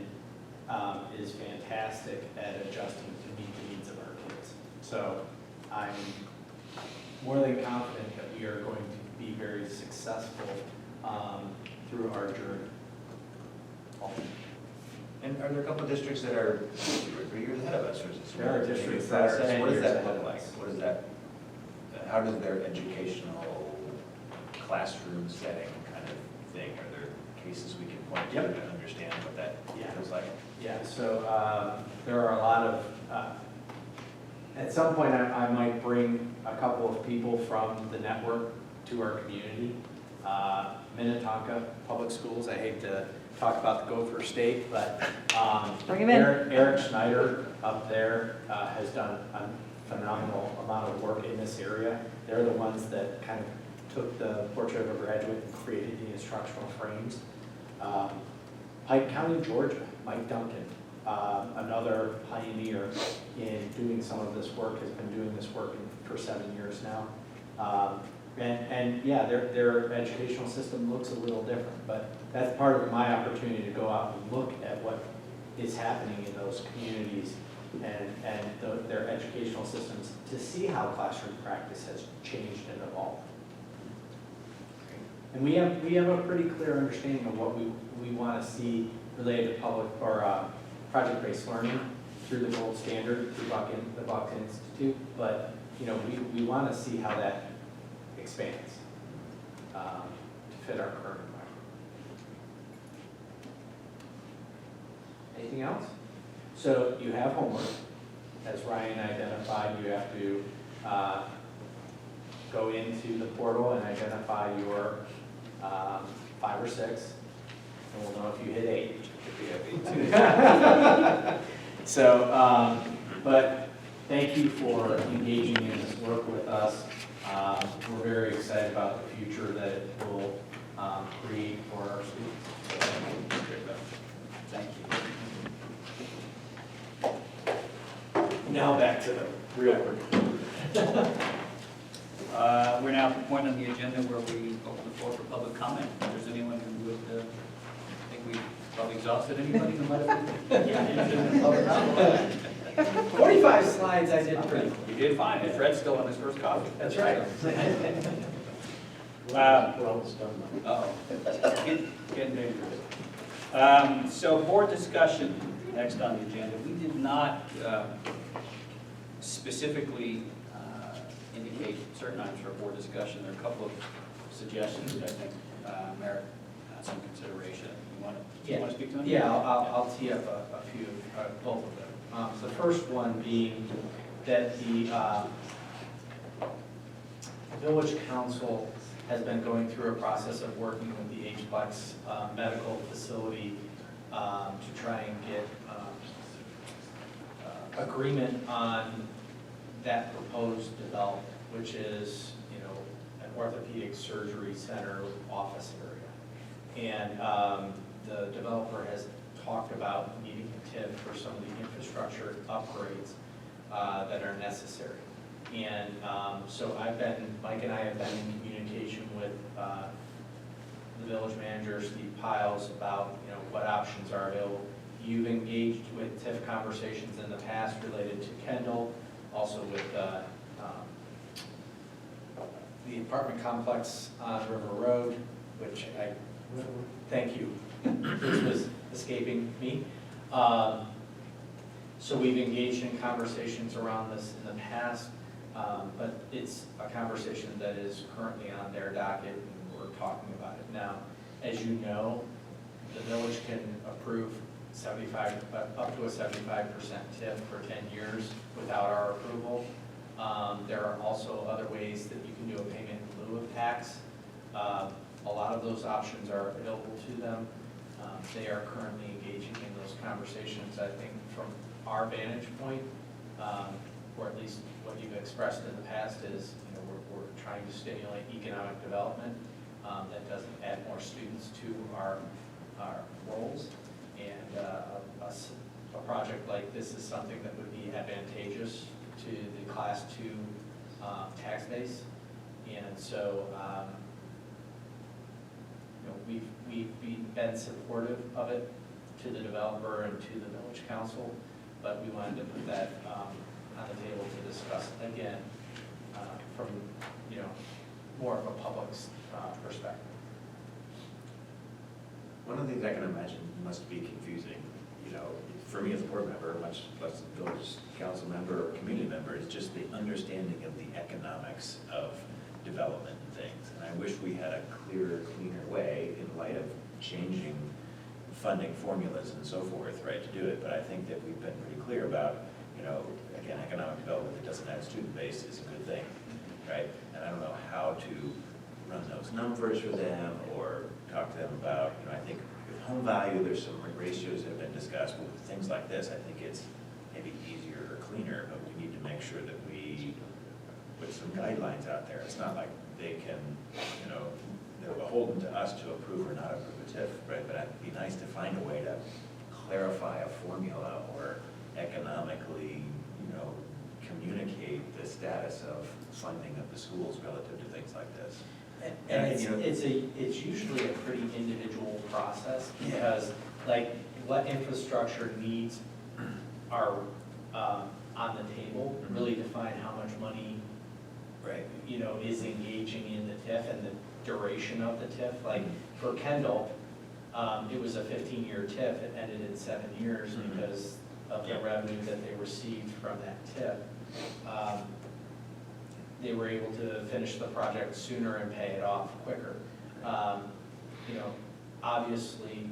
is fantastic at adjusting to meet the needs of our kids. So I'm more than confident that we are going to be very successful through our journey. And are there a couple of districts that are 2 or 3 years ahead of us, or is this? There are districts that are 10 What does years that ahead look of like? us. What is that, how does their educational classroom setting kind of thing, are there cases we can point to Yep. to understand what that Yeah. feels like? Yeah, so there are a lot of, at some point I might bring a couple of people from the network to our community. Minnetonka Public Schools, I hate to talk about the Gopher State, but Bring 'em in. Eric Schneider up there has done a phenomenal amount of work in this area. They're the ones that kind of took the portrait of a graduate and created the instructional frames. Pike County, Georgia, Mike Duncan, another pioneer in doing some of this work, has been doing this work for 7 years now. And yeah, their educational system looks a little different, but that's part of my opportunity to go out and look at what is happening in those communities and their educational systems to see how classroom practice has changed and evolved. And we have a pretty clear understanding of what we want to see related to public or project-based learning through the gold standard, through the Buck Institute, but you know, we want to see how that expands to fit our current environment. Anything else? So you have homework. As Ryan identified, you have to go into the portal and identify your 5 or 6, and we'll know if you hit 8. If you have 8. So, but thank you for engaging in this work with us. We're very excited about the future that it will create for our students. Thank you. Now back to the real work. We're now at the point on the agenda where we open the floor for public comment. If there's anyone who would think we've probably exhausted anybody who might have. 45 slides, I did pretty. You did fine. And Fred's still on his first coffee. That's right. We're almost done. Oh, getting dangerous. So board discussion, next on the agenda. We did not specifically indicate certain items for board discussion. There are a couple of suggestions that I think merit some consideration. You want to speak to them? Yeah, I'll tee up a few, both of them. The first one being that the Village Council has been going through a process of working with the H-Plex medical facility to try and get agreement on that proposed development, which is, an orthopedic surgery center office area. And the developer has talked about needing a TIF for some of the infrastructure upgrades that are necessary. And so Mike and I have been in communication with the village manager, Steve Piles, about what options are available. You've engaged with TIF conversations in the past related to Kendall, also with the apartment complex on River Road, which I thank you. This was escaping me. So we've engaged in conversations around this in the past, but it's a conversation that is currently on their docket, and we're talking about it now. As you know, the village can approve up to a 75% TIF for 10 years without our approval. There are also other ways that you can do a payment in lieu of tax. A lot of those options are available to them. They are currently engaging in those conversations. I think from our vantage point, or at least what you've expressed in the past is, we're trying to stimulate economic development that doesn't add more students to our roles. And a project like this is something that would be advantageous to the Class 2 tax base. And so, we've been supportive of it to the developer and to the village council, but we wanted to put that on the table to discuss again from more of a public perspective. One of the things I can imagine must be confusing, for me as a board member, much less a village council member or community member, is just the understanding of the economics of development and things. And I wish we had a clearer, cleaner way in light of changing funding formulas and so forth, right, to do it. But I think that we've been pretty clear about, again, economic development that doesn't add student base is a good thing, right? And I don't know how to run those numbers for them or talk to them about, I think with home value, there's some ratios that have been discussed, but with things like this, I think it's maybe easier or cleaner, but we need to make sure that we put some guidelines out there. It's not like they can, they're beholden to us to approve or not approve a TIF, right? But it'd be nice to find a way to clarify a formula or economically, communicate the status of funding of the schools relative to things like this. And it's usually a pretty individual process because what infrastructure needs are on the table, really define how much money is engaging in the TIF and the duration of the TIF. Like for Kendall, it was a 15-year TIF. It ended in 7 years because of the revenue that they received from that TIF. They were able to finish the project sooner and pay it off quicker. Obviously,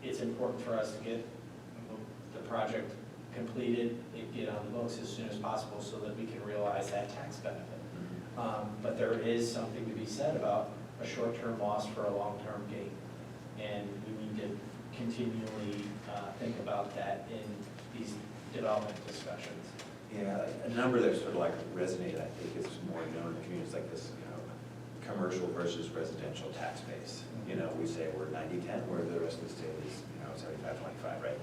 it's important for us to get the project completed, get on the books as soon as possible so that we can realize that tax benefit. But there is something to be said about a short-term loss for a long-term gain. And we need to continually think about that in these development discussions. Yeah, a number that sort of like resonated, I think, is more known in the community, it's like this, commercial versus residential tax base. We say we're 90-10, where the rest of the state is, 75-25, right?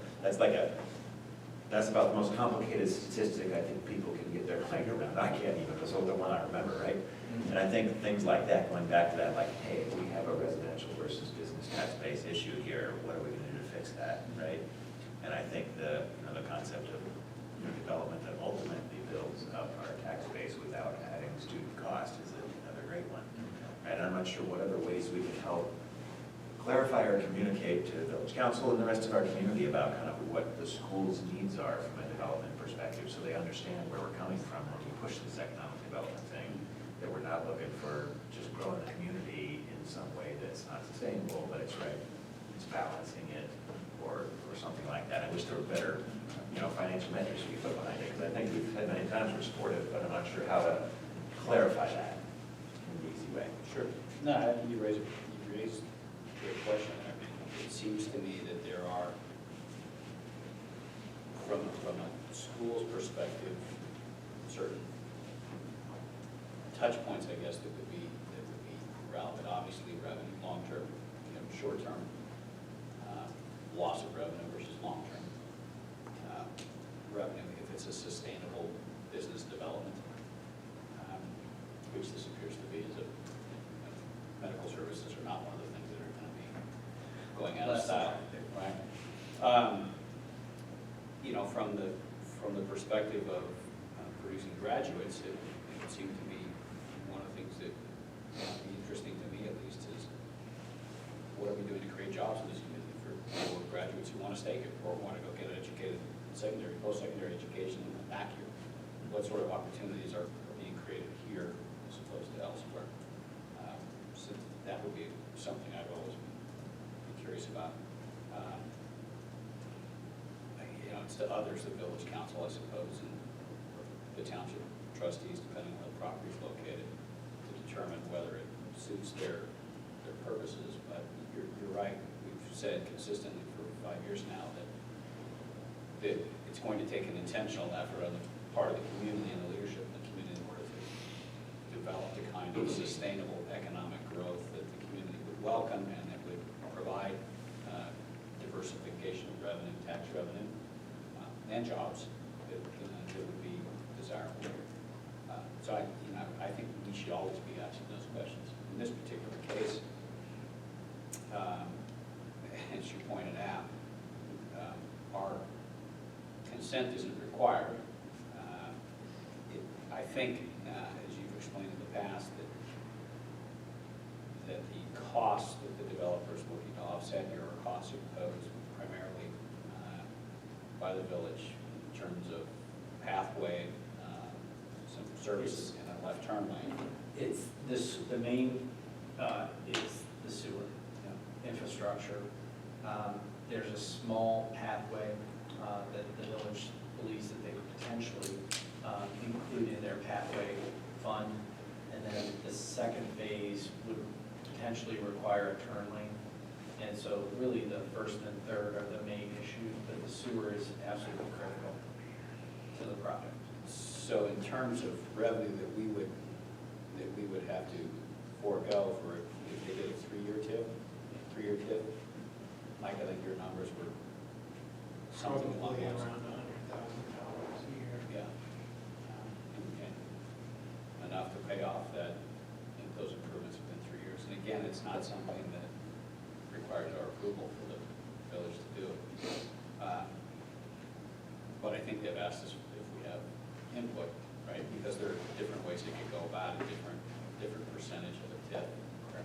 That's about the most complicated statistic I think people can get their mind around. I can't even, that's the one I remember, right? And I think things like that, going back to that, like, hey, we have a residential versus business tax base issue here, what are we gonna do to fix that, right? And I think the concept of development that ultimately builds up our tax base without adding student cost is another great one. And I'm not sure what other ways we can help clarify or communicate to the village council and the rest of our community about kind of what the school's needs are from a development perspective, so they understand where we're coming from when we push this economic development thing, that we're not looking for just growing the community in some way that's not sustainable, but it's balancing it or something like that. I wish there were better, financial measures we could put behind it, because I think we've had many times we're supportive, but I'm not sure how to clarify that in an easy way. Sure. No, I think you raised a great question. I mean, it seems to me that there are, from a school's perspective, certain touch points, I guess, that would be relevant. Obviously, revenue, long-term, short-term loss of revenue versus long-term revenue, if it's a sustainable business development, which this appears to be, is medical services are not one of the things that are going to be going out of style, right? From the perspective of producing graduates, it would seem to be one of the things that would be interesting to me, at least, is what are we doing to create jobs in this community for graduates who want to stay here or want to go get an educated secondary, post-secondary education and come back here? What sort of opportunities are being created here as opposed to elsewhere? So that would be something I've always been curious about. It's to others, the village council, I suppose, and the township trustees, depending on where the property is located, to determine whether it suits their purposes. But you're right. We've said consistently for 5 years now that it's going to take an intentional effort on the part of the community and the leadership of the community in order to develop the kind of sustainable economic growth that the community would welcome and that would provide diversification of revenue, tax revenue, and jobs that would be desirable. So I think we should always be asking those questions. In this particular case, as you pointed out, our consent isn't required. I think, as you've explained in the past, that the costs that the developers looking to offset here are costs imposed primarily by the village in terms of pathway, some services, and a left turn lane. It's this, the main is the sewer infrastructure. There's a small pathway that the village believes that they could potentially include in their pathway fund. And then the second phase would potentially require a turn lane. And so really the first and third are the main issues, but the sewer is absolutely critical to the project. So in terms of revenue that we would have to forego for if they did a three-year TIF, Mike, I think your numbers were something along Probably those. around $100,000 a year. Yeah. And enough to pay off those improvements within 3 years. And again, it's not something that requires our approval for the village to do it. But I think they've asked us if we have input, right? Because there are different ways they could go about it, different percentage of a TIF,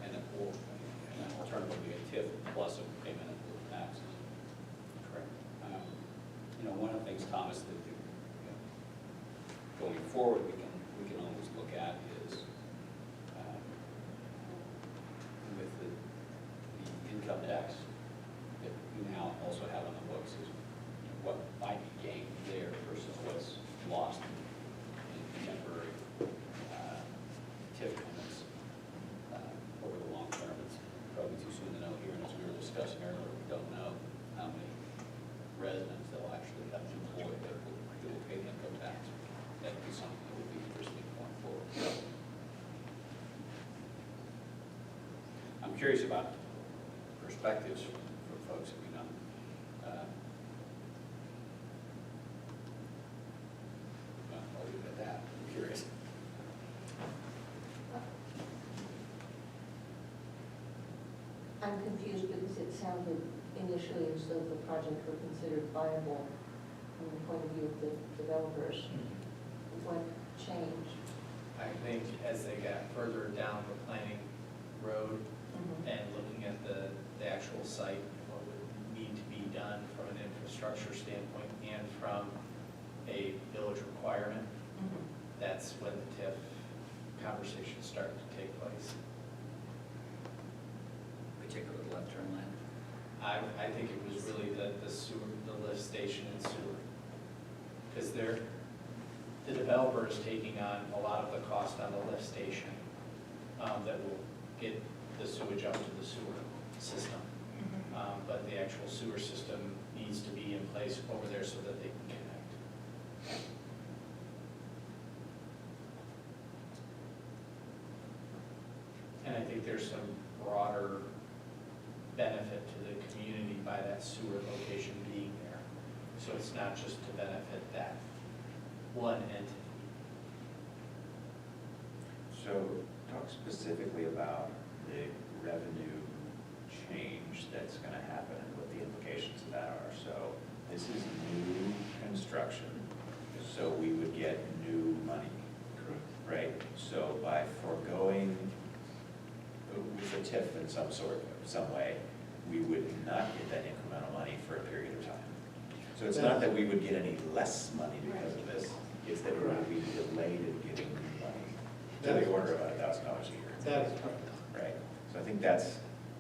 and it will, and then alternatively a TIF plus a payment of the taxes. Correct. One of the things, Thomas, that going forward we can always look at is with the income tax that we now now also have on the books is, you know, what might be gained there versus what's lost in temporary TIF payments over the long term. It's probably too soon to know here, and as we were discussing earlier, we don't know how many residents they'll actually have employed that will pay the income tax. That would be something that would be interesting going forward. I'm curious about perspectives from folks that we know. Well, I'll leave it at that. I'm curious. I'm confused because it sounded initially as though the project were considered viable from the point of view of the developers. What changed? I think as they got further down the planning road and looking at the actual site, what would need to be done from an infrastructure standpoint and from a village requirement, that's when the TIF conversations started to take place. Particular left turn lane. I think it was really the sewer, the lift station and sewer. Because the developer is taking on a lot of the cost on the lift station that will get the sewage up to the sewer system. But the actual sewer system needs to be in place over there so that they can connect. And I think there's some broader benefit to the community by that sewer location being there. So it's not just to benefit that one entity. So talk specifically about the revenue change that's going to happen and what the implications of that are. So this is new construction, so we would get new money. Correct. Right? So by foregoing with a TIF in some way, we would not get that incremental money for a period of time. So it's not that we would get any less money because of this, it's that we would be delayed in getting money to the order of $1,000 a year. That is correct. Right? So I think that's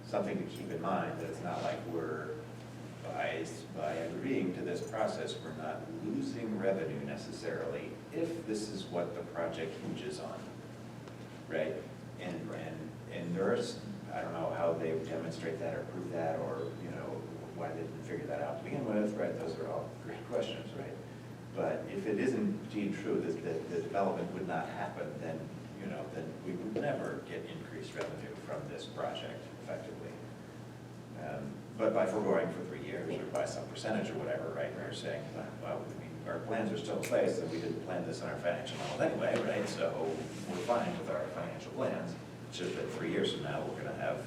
something to keep in mind, that it's not like we're, by agreeing to this process, we're not losing revenue necessarily if this is what the project hinges on, right? And there's, I don't know how they would demonstrate that or prove that, or, you know, why they didn't figure that out to begin with, right? Those are all great questions, right? But if it isn't indeed true that the development would not happen, then, you know, then we would never get increased revenue from this project effectively. But by foregoing for 3 years or by some percentage or whatever, right, we're saying, well, I mean, our plans are still in place and we didn't plan this in our financial model anyway, right? So we're fine with our financial plans. It's just that 3 years from now, we're going to have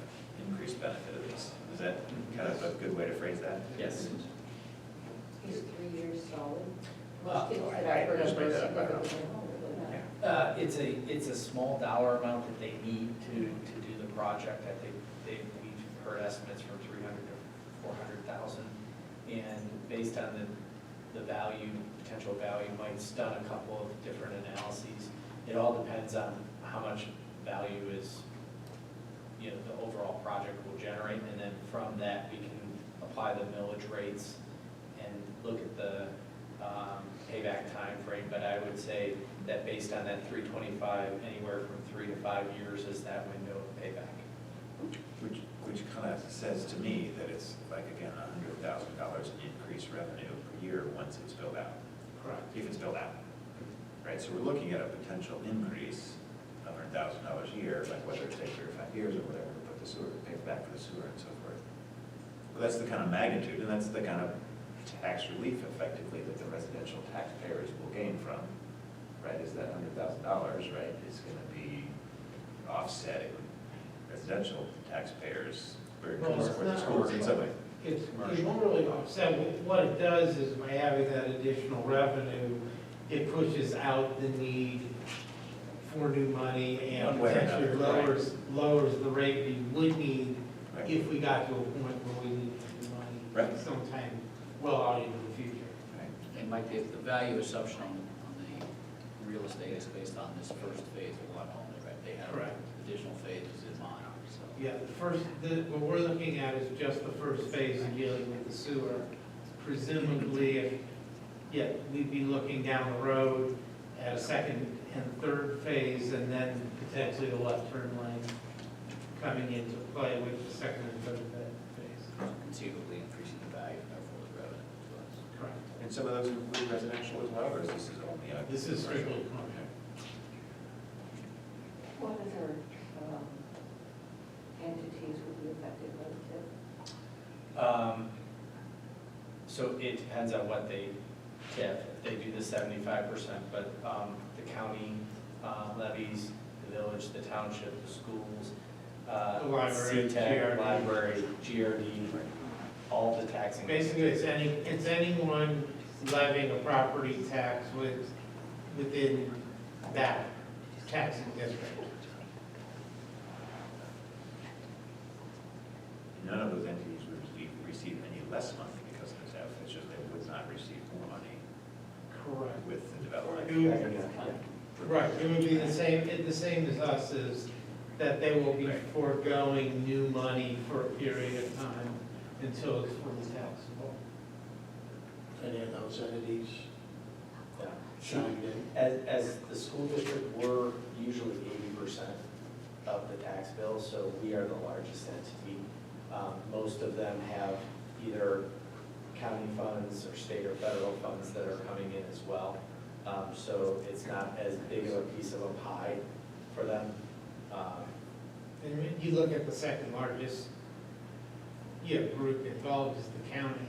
increased benefit of this. Is that kind of a good way to phrase that? Yes. Is 3 years solid? Well, Most kids I that I've heard of just made are that up, I don't know. significantly older than that. It's a small dollar amount that they need to do the project. I think we've heard estimates from 300 to 400,000. And based on the value, potential value, Mike's done a couple of different analyses. It all depends on how much value is, you know, the overall project will generate. And then from that, we can apply the millage rates and look at the payback time frame. But I would say that based on that 325, anywhere from 3 to 5 years is that window of payback. Which kind of says to me that it's like, again, $100,000 in increased revenue per year once it's built out. Correct. If it's built out, right? So we're looking at a potential increase of $100,000 a year, like whether it's 3 or 5 years or whatever, to put the sewer, pay back for the sewer and so forth. But that's the kind of magnitude, and that's the kind of tax relief effectively that the residential taxpayers will gain from, right? Is that $100,000, right, is going to be offsetting residential taxpayers or Well, it's the not schools in some way. It won't really offset. What it does is by having that additional revenue, it pushes out the need for new money and One way or potentially another, lowers the rate we would need Right. if we got to a point where we needed the money Right. sometime well out into the future. Right. And Mike, the value assumption on the real estate is based on this first phase of one only, right? They have Correct. additional phases in mind, so. Yeah, what we're looking at is just the first phase of dealing with the sewer. Presumably, we'd be looking down the road at a second and third phase, and then potentially the left turn lane coming into play with the second and third phase. Conceivably increasing the value and therefore the revenue to us. Correct. And some of those include residential as well, or is this only a? This is strictly commercial. What other entities would be affected by the TIF? So it depends on what they TIF. If they do the 75%, but the county levies, the village, the township, the schools, The library, CTEC, GRD. library, GRD, all the taxing. Basically, it's anyone levying a property tax within that taxing district. None of those entities would receive any less money because of this F, it's just they would not receive more money Correct. with the development. Right, it would be the same as us, is that they will be foregoing new money for a period of time until it's fully taxable. Any of those entities Yeah. chimed in? As the school district, we're usually 80% of the tax bill, so we are the largest entity. Most of them have either county funds or state or federal funds that are coming in as well. So it's not as big of a piece of a pie for them. And when you look at the second largest group involved is the county,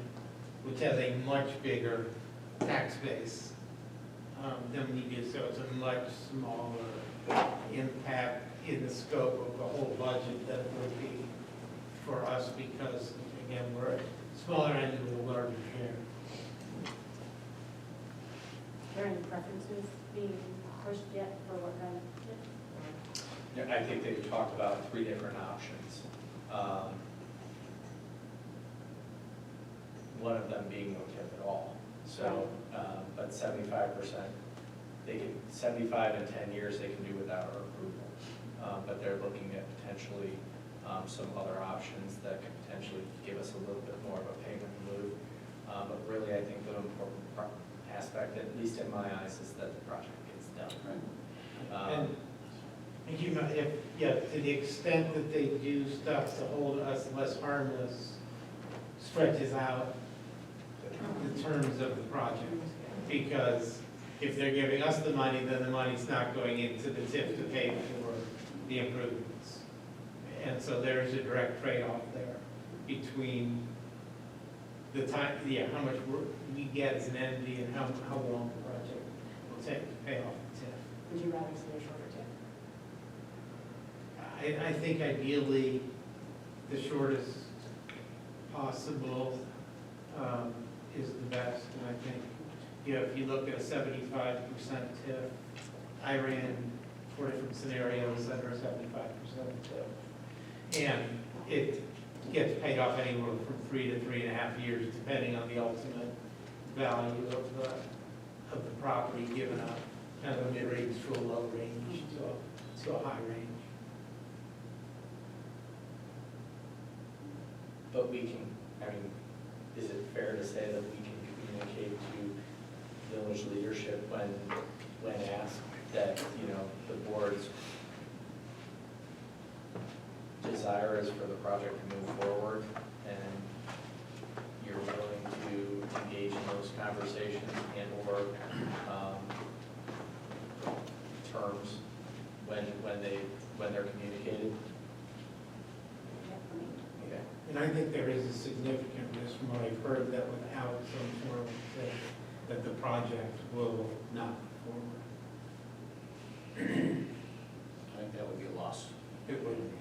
which has a much bigger tax base than we do, so it's a much smaller impact in the scope of the whole budget than it would be for us, because, again, we're a smaller end with a larger share. Are there any preferences being pushed yet for what kind of? Yeah, I think they've talked about 3 different options. One of them being no tip at all. So, but 75%, they can, 75 in 10 years, they can do without our approval. But they're looking at potentially some other options that could potentially give us a little bit more of a payment in lieu. But really, I think the important aspect, at least in my eyes, is that the project gets done. And you know, to the extent that they do stuff to hold us less harmless, stretches out the terms of the project. Because if they're giving us the money, then the money's not going into the TIF to pay for the improvements. And so there's a direct trade-off there between the time, how much we get as an entity and how long the project will take to pay off the TIF. Would you rather see a shorter TIF? I think ideally, the shortest possible is the best. And I think, if you look at a 75% TIF, I ran 4 different scenarios that are 75% TIF. And it gets paid off anywhere from 3 to 3.5 years, depending on the ultimate value of the property, given a kind of a mid-range to a low range to a high range. But we can, I mean, is it fair to say that we can communicate to village leadership when asked that, the board's desire is for the project to move forward, and you're willing to engage in those conversations and/or terms when they're communicated? Okay. And I think there is a significant risk from what I've heard that without some form of say, that the project will not move forward. I think that would be a loss. It would.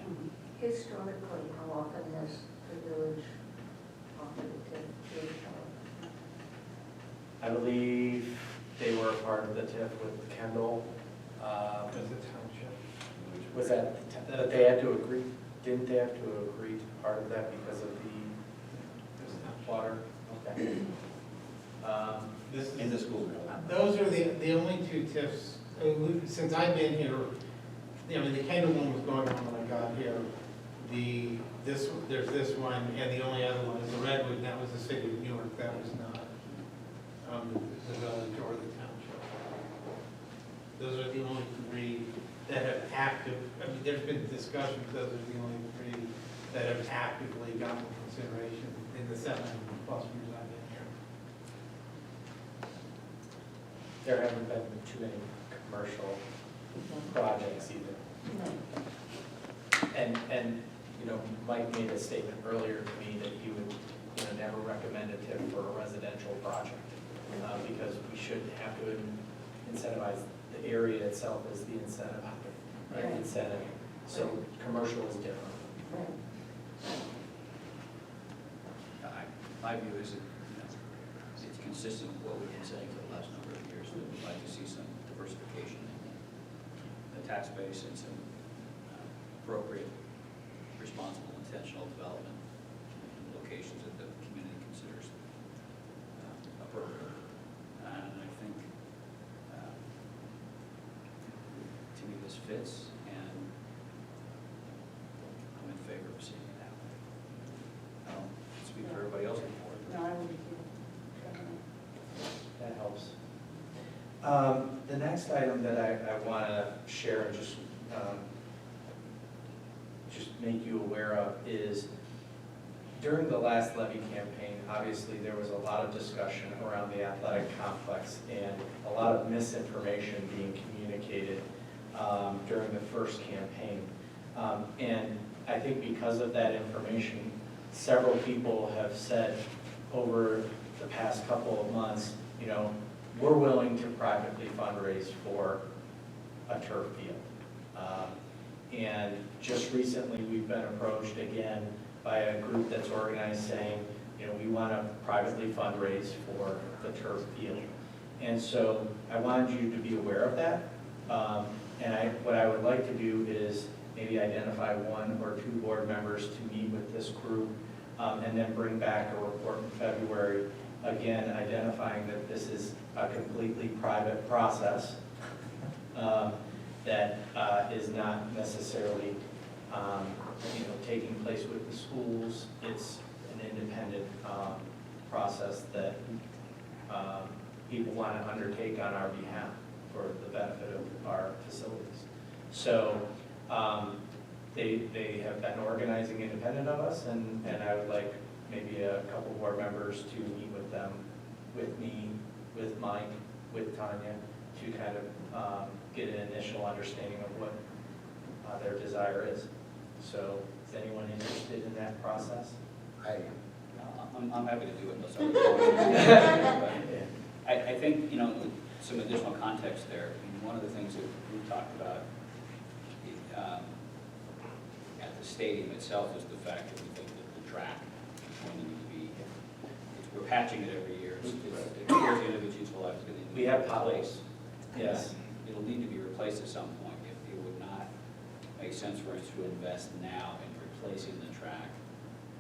Historically, how often has the village offered a TIF? I believe they were a part of the TIF with Kendall. As a township. Was that, but they had to agree, didn't they have to agree to part of that because of the water? Okay. This is, In the school. those are the only 2 TIFs, since I've been here, the Kendall one was going on when I got here. There's this one, and the only other one is the Redwood, and that was the city of Newark, that was not the village or the township. Those are the only three that have there's been discussions, those are the only three that have actively gotten consideration in the 7+ years I've been here. There haven't been too many commercial projects either. And, you know, Mike made a statement earlier to me that he would, you know, never recommend a TIF for a residential project, because we shouldn't have to incentivize the area itself as the incentive, right? Right. Incentive, so commercial is different. My view is that, you know, it's consistent with what we've been saying for the last number of years, that we'd like to see some diversification in the tax base and some appropriate, responsible, intentional development in locations that the community considers appropriate. And I think, to me, this fits, and I'm in favor of seeing it happen. I don't speak for everybody else on the board. No, I would be too. That helps. The next item that I want to share and just make you aware of is during the last levy campaign, obviously there was a lot of discussion around the athletic complex and a lot of misinformation being communicated during the first campaign. And I think because of that information, several people have said over the past couple of months, you know, we're willing to privately fundraise for a turf field. And just recently, we've been approached again by a group that's organized saying, you know, we want to privately fundraise for the turf field. And so I wanted you to be aware of that. And what I would like to do is maybe identify 1 or 2 board members to meet with this group, and then bring back a report in February, again, identifying that this is a completely private process that is not necessarily you know, taking place with the schools. It's an independent process that people want to undertake on our behalf for the benefit of our facilities. So they have been organizing independent of us, and I would like maybe a couple board members to meet with them, with me, with Mike, with Tanya, to kind of get an initial understanding of what their desire is. So is anyone interested in that process? I'm happy to do it unless I think, you know, some additional context there. I mean, one of the things that we talked about at the stadium itself is the fact that we think that the track is going to need to be, we're patching it every year. It appears the end of its useful life is going to need to be We have replaced. Yes. It'll need to be replaced at some point. It would not make sense for us to invest now in replacing the track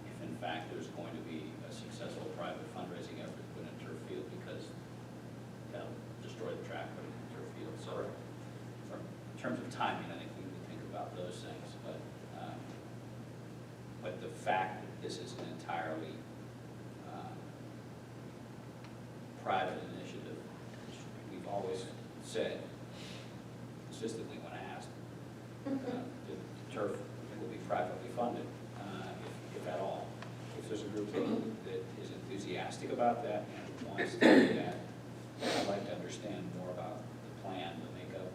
if in fact there's going to be a successful private fundraising effort to put in a turf field, because that'll destroy the track, put it in a turf field. So in terms of timing, I think we would think about those things. But the fact that this is an entirely private initiative, which we've always said consistently when asked, the turf will be privately funded, if at all. If there's a group that is enthusiastic about that and wants to do that, I'd like to understand more about the plan, the makeup,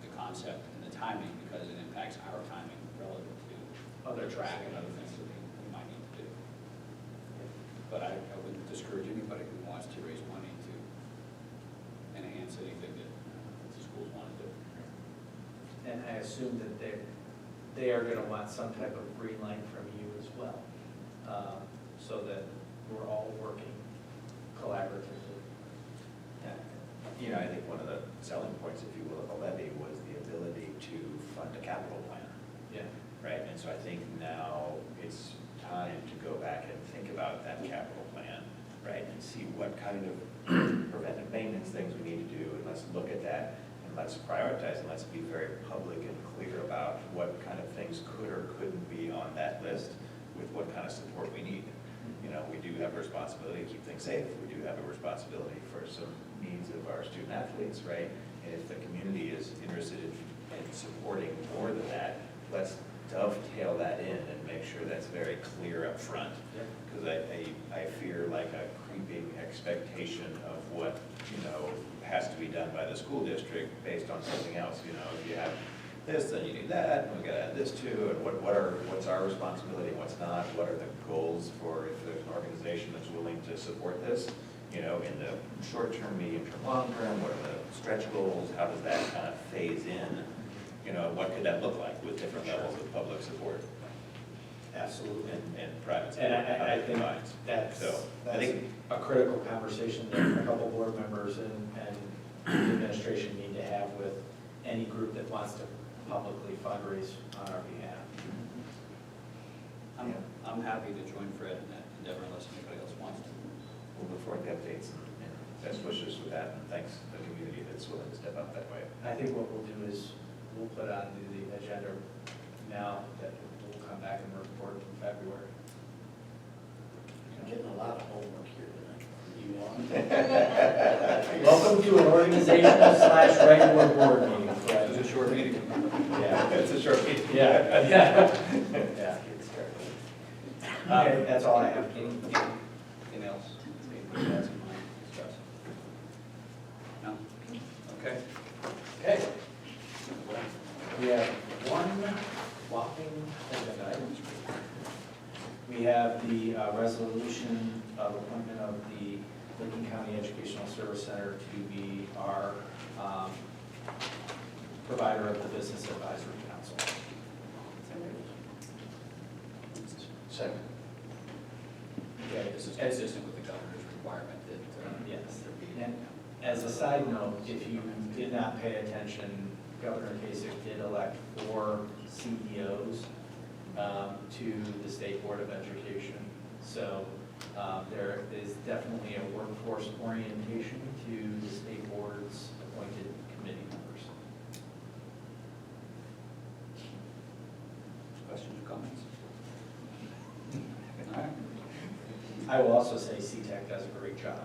the concept, and the timing, because it impacts our timing relative to other track and other things that we might need to do. But I wouldn't discourage anybody who wants to raise money to enhance anything that the schools want to do. And I assume that they are going to want some type of green light from you as well, so that we're all working collaboratively. You know, I think one of the selling points, if you will, of the levy was the ability to fund a capital plan. Yeah. Right, and so I think now it's time to go back and think about that capital plan, right, and see what kind of preventive maintenance things we need to do, and let's look at that and let's prioritize and let's be very public and clear about what kind of things could or couldn't be on that list with what kind of support we need. You know, we do have a responsibility to keep things safe. We do have a responsibility for some needs of our student athletes, right? And if the community is interested in supporting more than that, let's dovetail that in and make sure that's very clear up front. Because I fear like a creeping expectation of what, has to be done by the school district based on something else. If you have this, then you need that, and we gotta add this too, and what's our responsibility and what's not? What are the goals for if there's an organization that's willing to support this? In the short term, medium term, long term, what are the stretch goals? How does that kind of phase in? What could that look like with different levels of public support? Absolutely. And private support. And how I that think combines. that's I think a critical conversation that a couple board members and the administration need to have with any group that wants to publicly fundraise on our behalf. I'm happy to join Fred in that endeavor unless anybody else wants to. we'll look forward to updates and best wishes with that, and thanks to the community that's willing to step up that way. I think what we'll do is we'll put on the agenda now that we'll come back and report in February. I'm getting a lot of homework here tonight. You want? Welcome to an organizational/regular board meeting, Fred. It's a short meeting. Yeah. It's a short meeting. Yeah. Yeah. Okay, that's all I have. Anything else? Anybody has in mind to discuss? No? Okay. Okay. We have one whopping agenda item. We have the resolution of appointment of the Licking County Educational Service Center to be our provider of the Business Advisory Council. Second. Okay, This is consistent with the governor's requirement that, yes. there be. And as a side note, if you did not pay attention, Governor Kasich did elect 4 CEOs to the State Board of Education. So there is definitely a workforce orientation to the state board's appointed committee members. Questions or comments? All right. I will also say CTEC does a great job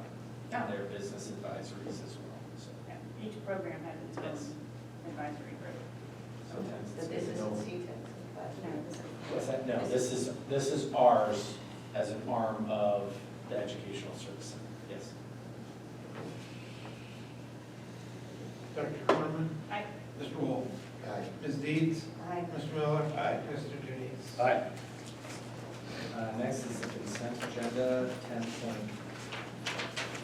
Yeah. in their business advisories as well. So Yeah, each program has its Yes. own advisory group. sometimes But it's this good to isn't know. CTEC. No, this is. What's that? No, this is ours as an arm of the Educational Service Center. Yes. Dr. Corman? Aye. Mr. Wolf? Aye. Ms. Deeds? Aye. Mr. Miller? Aye. Mr. Janice? All right. Next is the consent agenda,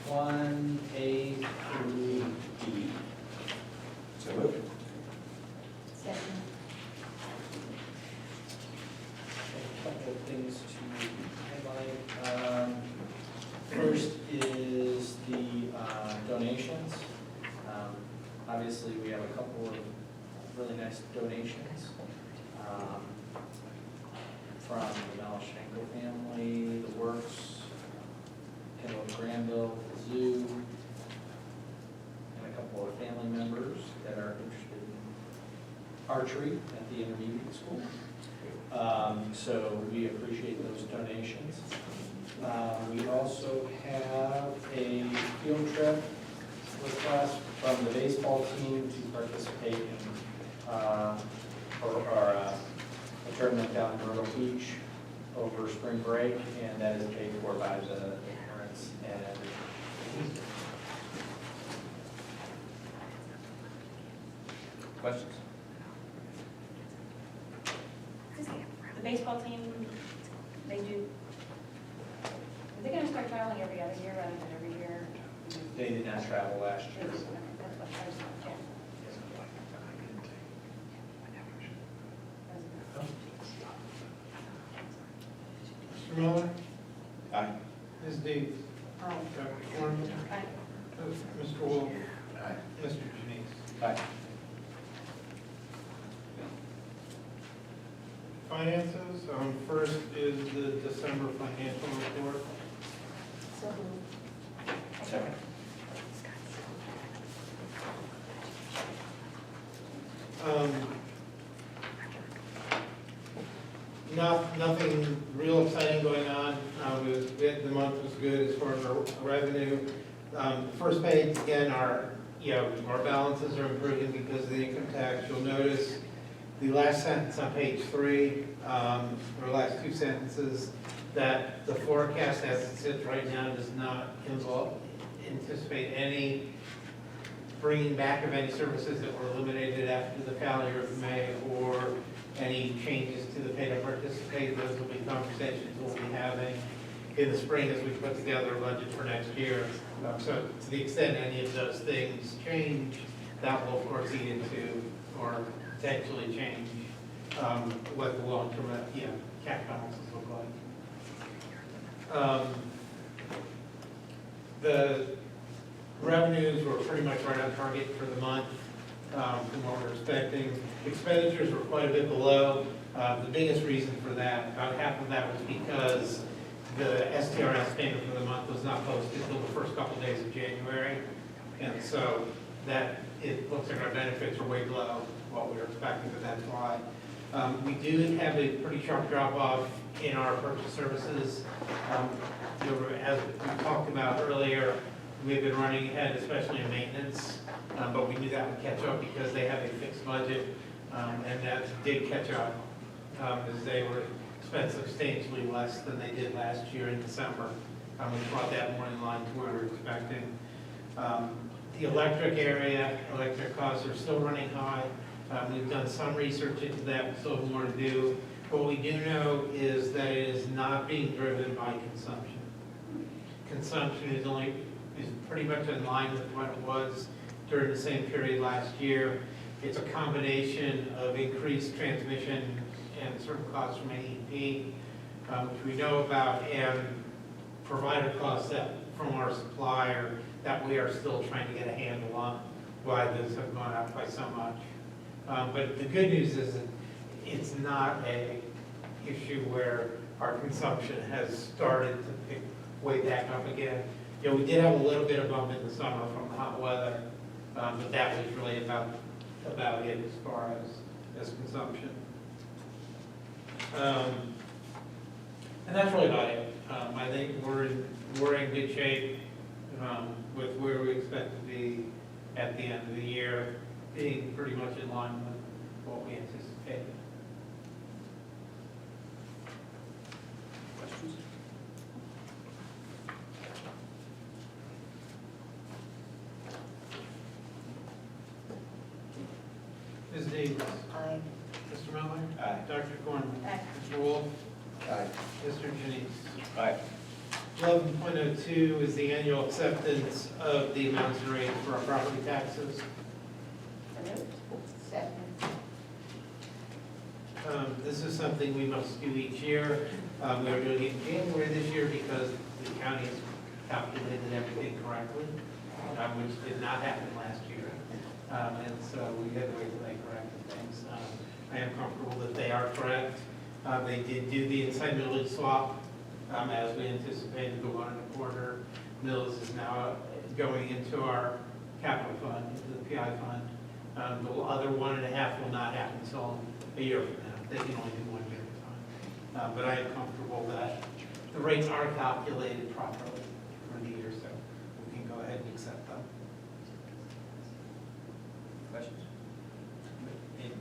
10.1A through D. So moved. Second. A couple of things to highlight. First is the donations. Obviously, we have a couple of really nice donations from the Malashenko family, the Works, Kendall Granville, the Zoo, and a couple of family members that are interested in archery at the intermediate school. So we appreciate those donations. We also have a field trip request from the baseball team to participate in a tournament down in Myrtle Beach over spring break, and that is paid for by the parents and Questions? The baseball team, they do, are they gonna start traveling every other year rather than every year? they did not travel last year. That's what I was thinking. Mr. Miller? Aye. Ms. Deeds? Aye. Dr. Corman? Aye. Mr. Wolf? Aye. Mr. Janice? Aye. Finances, first is the December financial report. So moved. Second. Nothing real exciting going on. The month was good as far as our revenue. First page, again, our balances are improving because of the income tax. You'll notice the last sentence on page 3, or last 2 sentences, that the forecast as it sits right now does not anticipate any bringing back of any services that were eliminated after the failure of May, or any changes to the pay to participate. Those will be conversations we'll be having in the spring as we put together a budget for next year. So to the extent any of those things change, that will of course eat into or potentially change what the long-term cap balances look like. The revenues were pretty much right on target for the month from what we're expecting. Expenditures were quite a bit below. The biggest reason for that, about half of that was because the STRS payment for the month was not posted until the first couple days of January. And so that, it looks like our benefits are way below what we were expecting, but that's why. We do have a pretty sharp drop off in our purchase services. As we talked about earlier, we've been running ahead, especially in maintenance, but we knew that would catch up because they have a fixed budget, and that did catch up as they were spent substantially less than they did last year in December. We brought that more in line to where we were expecting. The electric area, electric costs are still running high. We've done some research into that, still have more to do. What we do know is that it is not being driven by consumption. Consumption is pretty much in line with what it was during the same period last year. It's a combination of increased transmission and certain costs from AEP, which we know about, and provider costs that from our supplier that we are still trying to get a handle on why those have gone up by so much. But the good news is that it's not an issue where our consumption has started to pick way back up again. We did have a little bit of bump in the summer from the hot weather, but that was really about it as far as consumption. And that's really about it. I think we're in good shape with where we expect to be at the end of the year, being pretty much in line with what we anticipated. Questions? Ms. Davis. Aye. Mr. Miller. Aye. Dr. Cornwell. Aye. Mr. Wolf. Aye. Mr. Janice. Aye. 11.02 is the annual acceptance of the amounts and rates for our property taxes. Second. This is something we must do each year. We are doing it in January this year because the county has calculated everything correctly, which did not happen last year. And so we had to wait till they corrected things. I am comfortable that they are correct. They did do the inside millage swap as we anticipated. The 1.25 mills is now going into our capital fund, into the PI fund. The other 1.5 will not happen until a year from now. They can only do 1 year at a time. But I am comfortable that the rates are calculated properly for the year, so we can go ahead and accept them. Questions?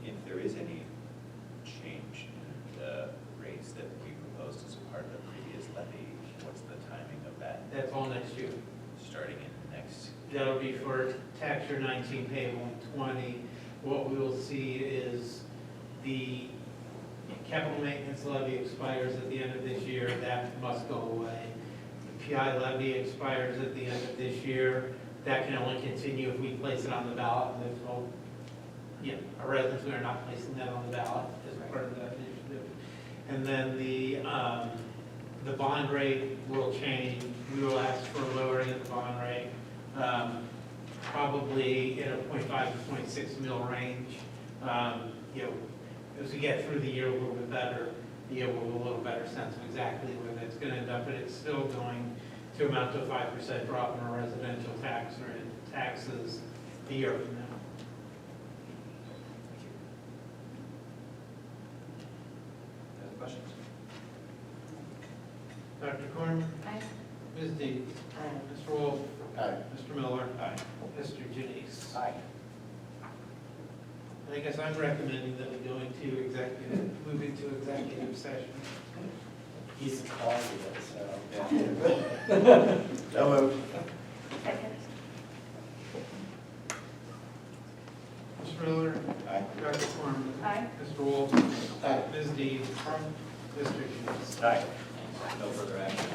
If there is any change in the rates that we proposed as a part of the previous levy, what's the timing of that? That's all next year. Starting in next? That'll be for tax year 19 payable in 20. What we will see is the capital maintenance levy expires at the end of this year. That must go away. The PI levy expires at the end of this year. That can only continue if we place it on the ballot. And there's no, our residents, we are not placing that on the ballot as part of that initiative. And then the bond rate will change. We will ask for a lowering of the bond rate, probably in a 0.5 to 0.6 mil range. As we get through the year a little bit better, we'll have a little better sense of exactly where that's going to end up, but it's still going to amount to a 5% drop in our residential taxes a year from now. Any other questions? Dr. Corn? Aye. Ms. Deeds? Mr. Wolf? Aye. Mr. Miller? Aye. Mr. Janice? Aye. I guess I'm recommending that we go into move into executive session. He's calling it, so. Yeah. So Second. Mr. Miller? Aye. Dr. Corn? Aye. Mr. Wolf? Aye. Ms. Deeds? Mr. Janice? Aye. No further action.